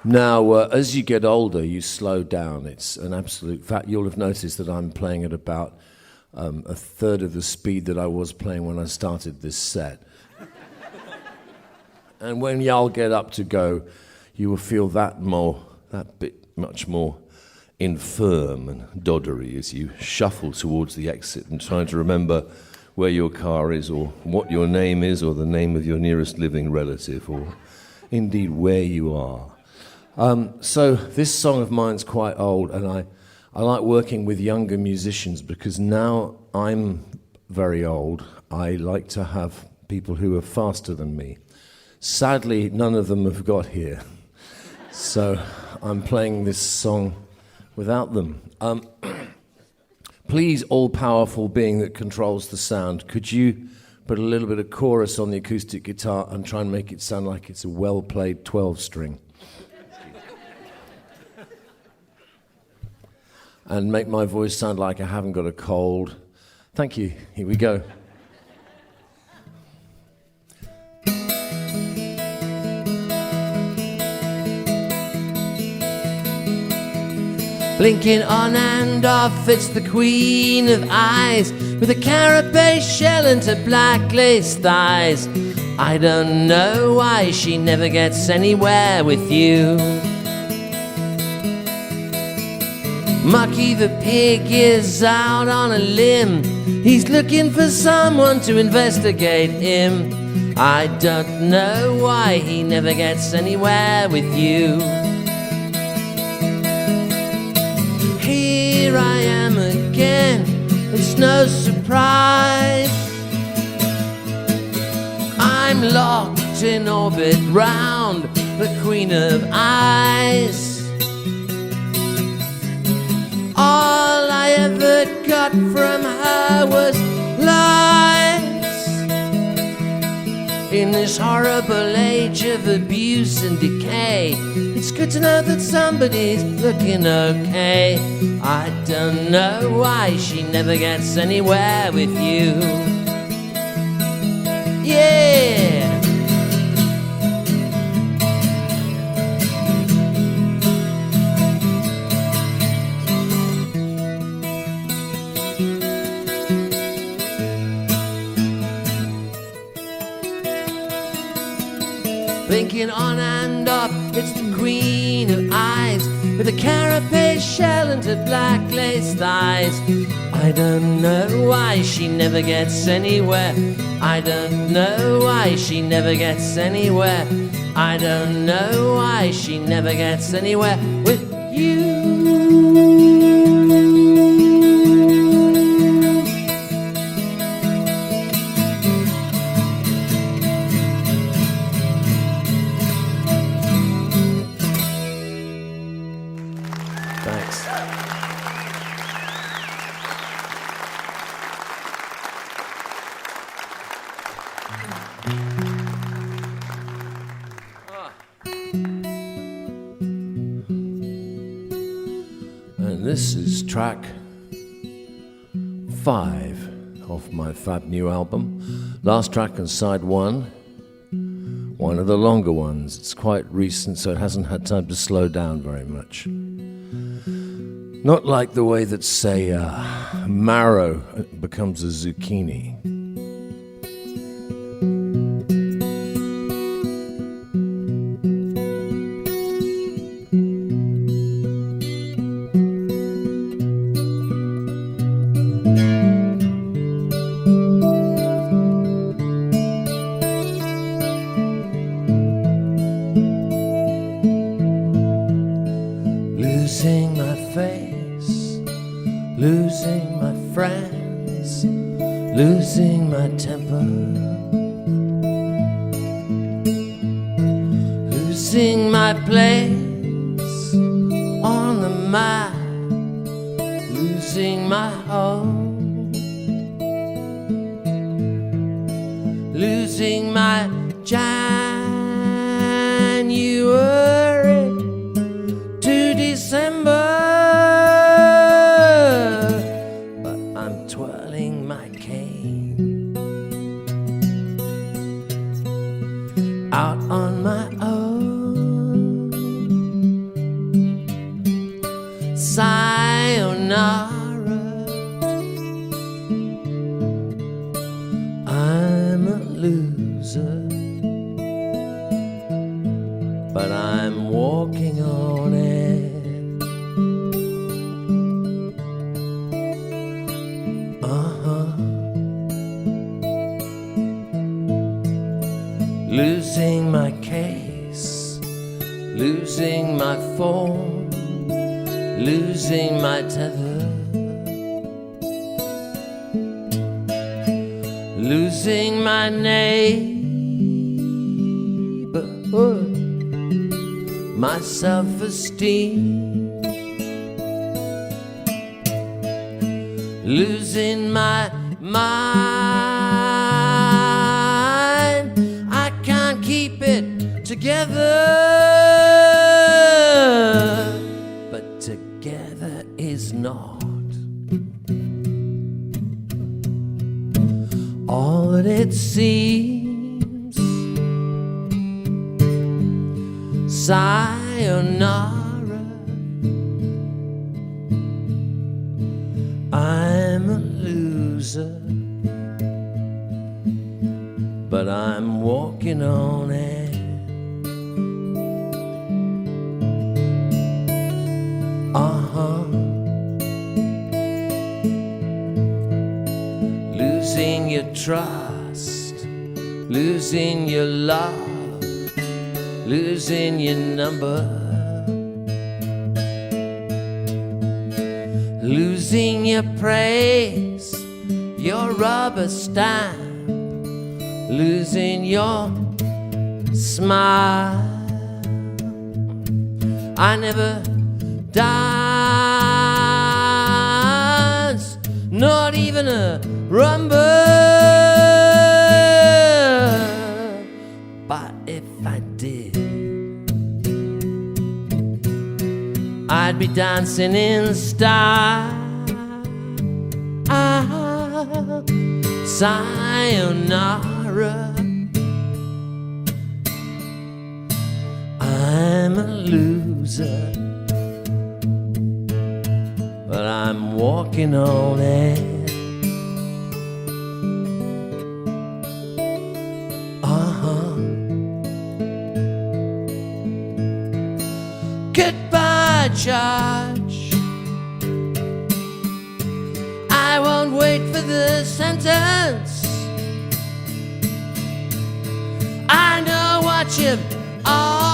L: Now, as you get older, you slow down. It's an absolute fact. You'll have noticed that I'm playing at about a third of the speed that I was playing when I started this set. And when y'all get up to go, you will feel that bit much more infirm and doddery as you shuffle towards the exit and trying to remember where your car is or what your name is or the name of your nearest living relative or indeed where you are. So this song of mine's quite old, and I like working with younger musicians because now I'm very old. I like to have people who are faster than me. Sadly, none of them have got here, so I'm playing this song without them. Please, all-powerful being that controls the sound, could you put a little bit of chorus on the acoustic guitar and try and make it sound like it's a well-played 12-string? And make my voice sound like I haven't got a cold. Thank you. Here we go. Blinking on and off, it's the queen of eyes with a carapace shell and her black lace thighs. I don't know why she never gets anywhere with you. Mucky the pig is out on a limb. He's looking for someone to investigate him. I don't know why he never gets anywhere with you. Here I am again, it's no surprise. I'm locked in orbit round the queen of eyes. All I ever got from her was lies. In this horrible age of abuse and decay, it's good to know that somebody's looking okay. I don't know why she never gets anywhere with you. Yeah. Blinking on and off, it's the queen of eyes with a carapace shell and her black lace thighs. I don't know why she never gets anywhere. I don't know why she never gets anywhere. I don't know why she never gets anywhere with you. This is track 5 off my fab new album. Last track on side 1, one of the longer ones. It's quite recent, so it hasn't had time to slow down very much. Not like the way that, say, marrow becomes a zucchini. Losing my face, losing my friends. losing my temper, losing my place on the map, losing my home, losing my January to December, but I'm twirling my cane out on my own. Sayonara, I'm a loser, but I'm walking on it. Losing my case, losing my form, losing my tether, losing my neighborhood, my self-esteem, losing my mind. I can't keep it together, but together is not all that it seems. Sayonara, I'm a loser, but I'm walking on it. Losing your trust, losing your love, losing your number, losing your praise, your rubber stamp, losing your smile. I never dance, not even a rumba, but if I did, I'd be dancing in style. Sayonara, I'm a loser, but I'm walking on it. Goodbye, Judge. I won't wait for the sentence. I know what you've always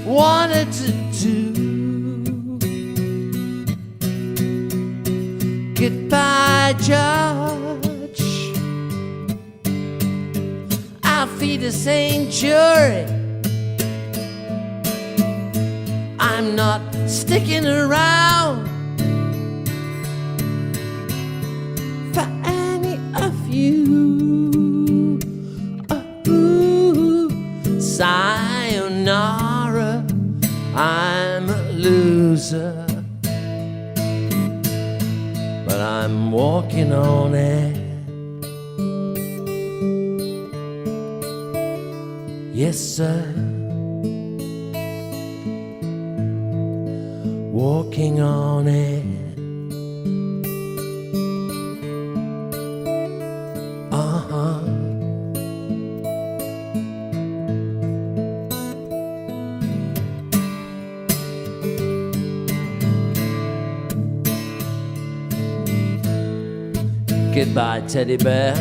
L: wanted to do. Goodbye, Judge. I'll feed a sane jury. I'm not sticking around for any of you. Oh, sayonara, I'm a loser, but I'm walking on it. Yes, sir. Walking on it. Goodbye, teddy bear.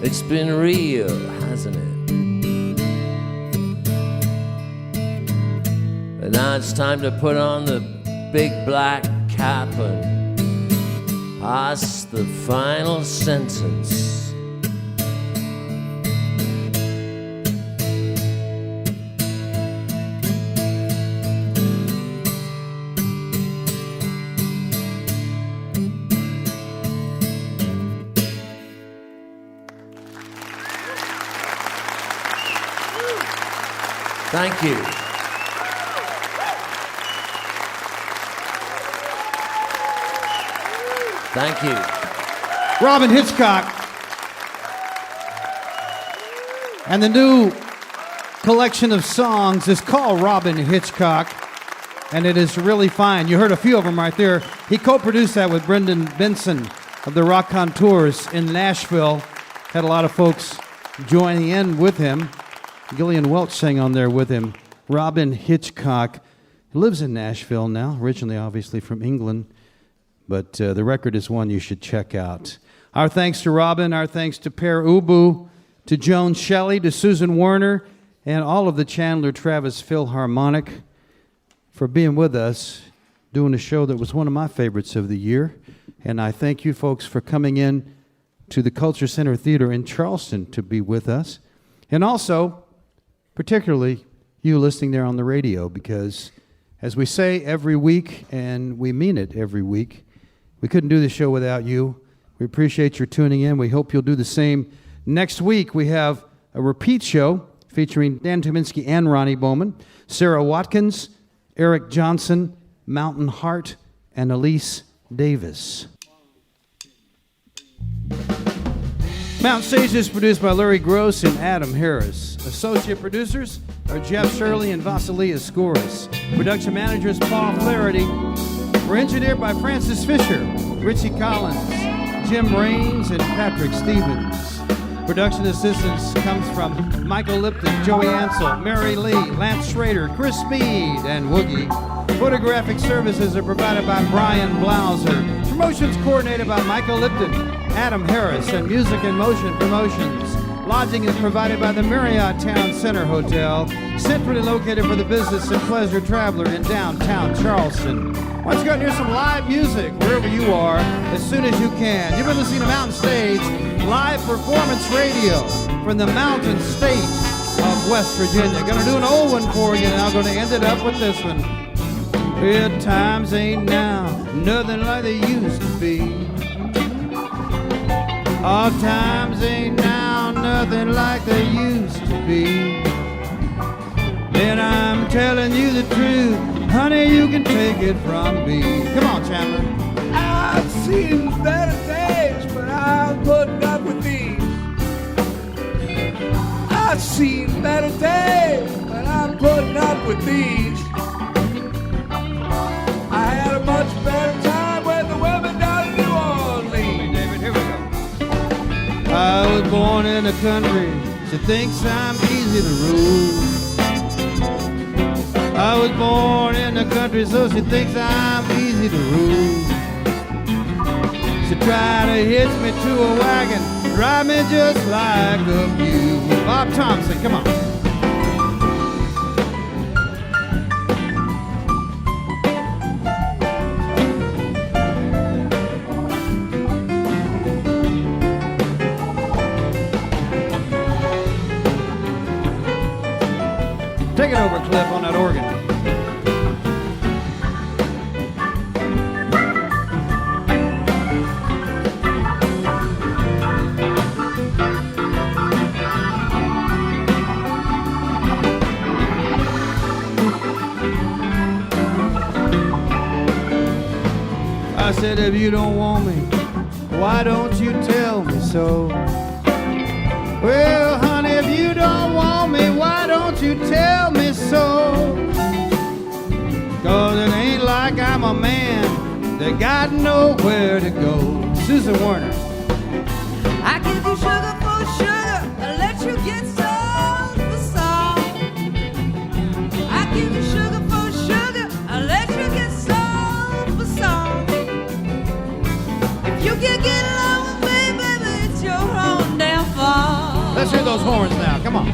L: It's been real, hasn't it? And now it's time to put on the big black cap and asked the final sentence. Thank you. Thank you.
A: Robyn Hitchcock. And the new collection of songs is called Robyn Hitchcock, and it is really fine. You heard a few of them right there. He co-produced that with Brendan Benson of the Rock Contours in Nashville. Had a lot of folks joining in with him. Gillian Welch sang on there with him. Robyn Hitchcock lives in Nashville now, originally obviously from England, but the record is one you should check out. Our thanks to Robyn, our thanks to Pere Ubu, to Joan Shelley, to Susan Werner, and all of the Chandler Travis Philharmonic for being with us, doing a show that was one of my favorites of the year. And I thank you folks for coming in to the Culture Center Theater in Charleston to be with us. And also, particularly you listening there on the radio, because as we say every week, and we mean it every week, we couldn't do the show without you. We appreciate your tuning in. We hope you'll do the same. Next week, we have a repeat show featuring Dan Tuminski and Ronnie Bowman, Sarah Watkins, Eric Johnson, Mountain Hart, and Elise Davis. Mountain Stage is produced by Larry Groce and Adam Harris. Associate producers are Jeff Shirley and Vasilia Skouras. Production manager is Paul Flaherty. We're engineered by Francis Fisher, Richie Collins, Jim Raines, and Patrick Stevens. Production assistance comes from Michael Lipton, Joey Ansel, Mary Lee, Lance Schrader, Chris Speed, and Woogie. Photographic services are provided by Brian Blauser. Promotions coordinated by Michael Lipton, Adam Harris, and Music in Motion Promotions. Lodging is provided by the Marriott Town Center Hotel, centrally located for the business and pleasure traveler in downtown Charleston. Why don't you go out and hear some live music wherever you are as soon as you can. You've been listening to Mountain Stage, live performance radio from the Mountain State of West Virginia. Gonna do an old one for you, and I'm gonna end it up with this one. Well, times ain't now nothing like they used to be. All times ain't now nothing like they used to be. And I'm telling you the truth, honey, you can take it from me. Come on, Chandler.
C: I've seen better days, but I'm putting up with these. I've seen better days, but I'm putting up with these. I had a much better time when the women down in New Orleans.
A: David, here we go. I was born in the country, she thinks I'm easy to rule. I was born in the country, so she thinks I'm easy to rule. She tried to hitch me to a wagon, drive me just like a mule. Bob Thompson, come on. Take it over, Cliff, on that organ. I said, if you don't want me, why don't you tell me so? Well, honey, if you don't want me, why don't you tell me so? 'Cause it ain't like I'm a man that got nowhere to go. Susan Werner.
J: I give you sugar for sugar, I let you get salt for salt. I give you sugar for sugar, I let you get salt for salt. If you can get along with me, baby, it's your own damn fault.
A: Let's hear those horns now, come on.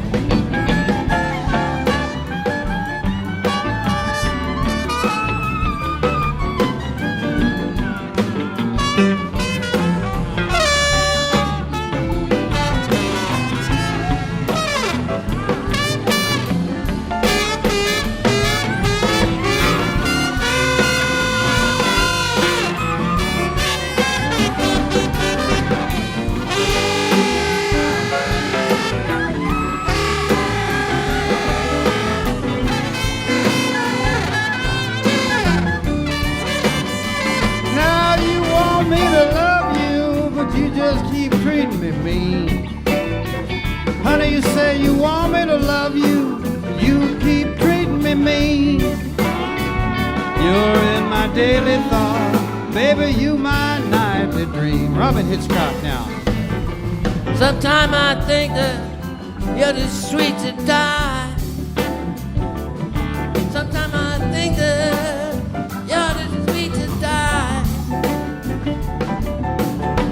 A: say you want me to love you, you keep treating me mean. You're in my daily thought, baby, you my nightly dream. Robyn Hitchcock now.
L: Sometimes I think that you're too sweet to die. Sometimes I think that you're too sweet to die.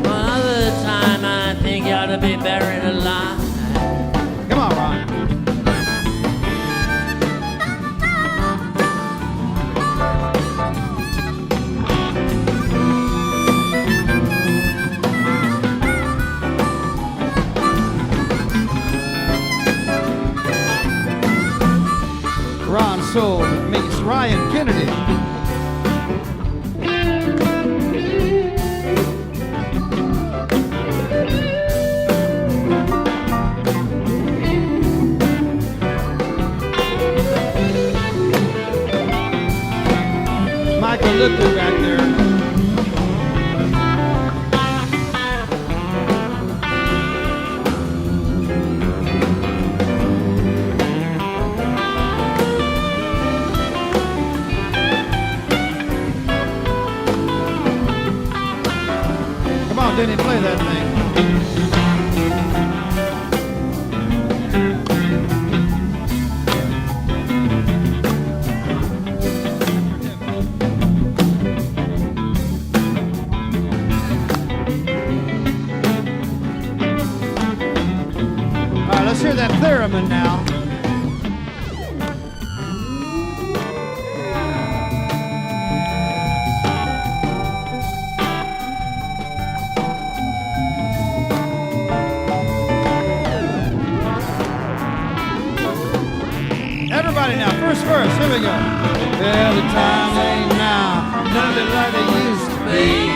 L: Another time I think you ought to be buried alive.
A: Come on, Ron. Ron Soul meets Ryan Kennedy. Michael Lipton back there. Come on, Denny, play that thing. All right, let's hear that theremin now. Everybody now, first verse, here we go. Well, the times ain't now, nothing like they used to be.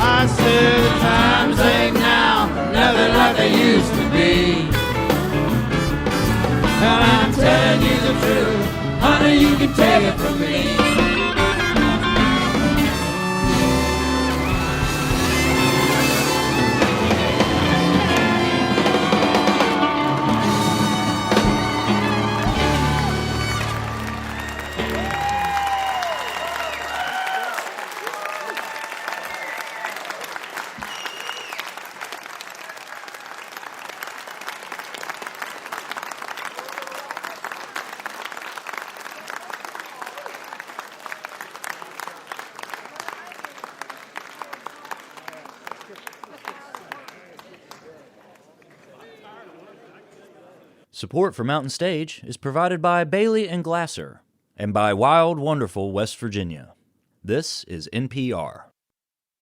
A: I said the times ain't now, nothing like they used to be. And I'm telling you the truth, honey, you can take it from me.
B: Support for Mountain Stage is provided by Bailey and Glasser and by Wild, Wonderful West Virginia. This is NPR.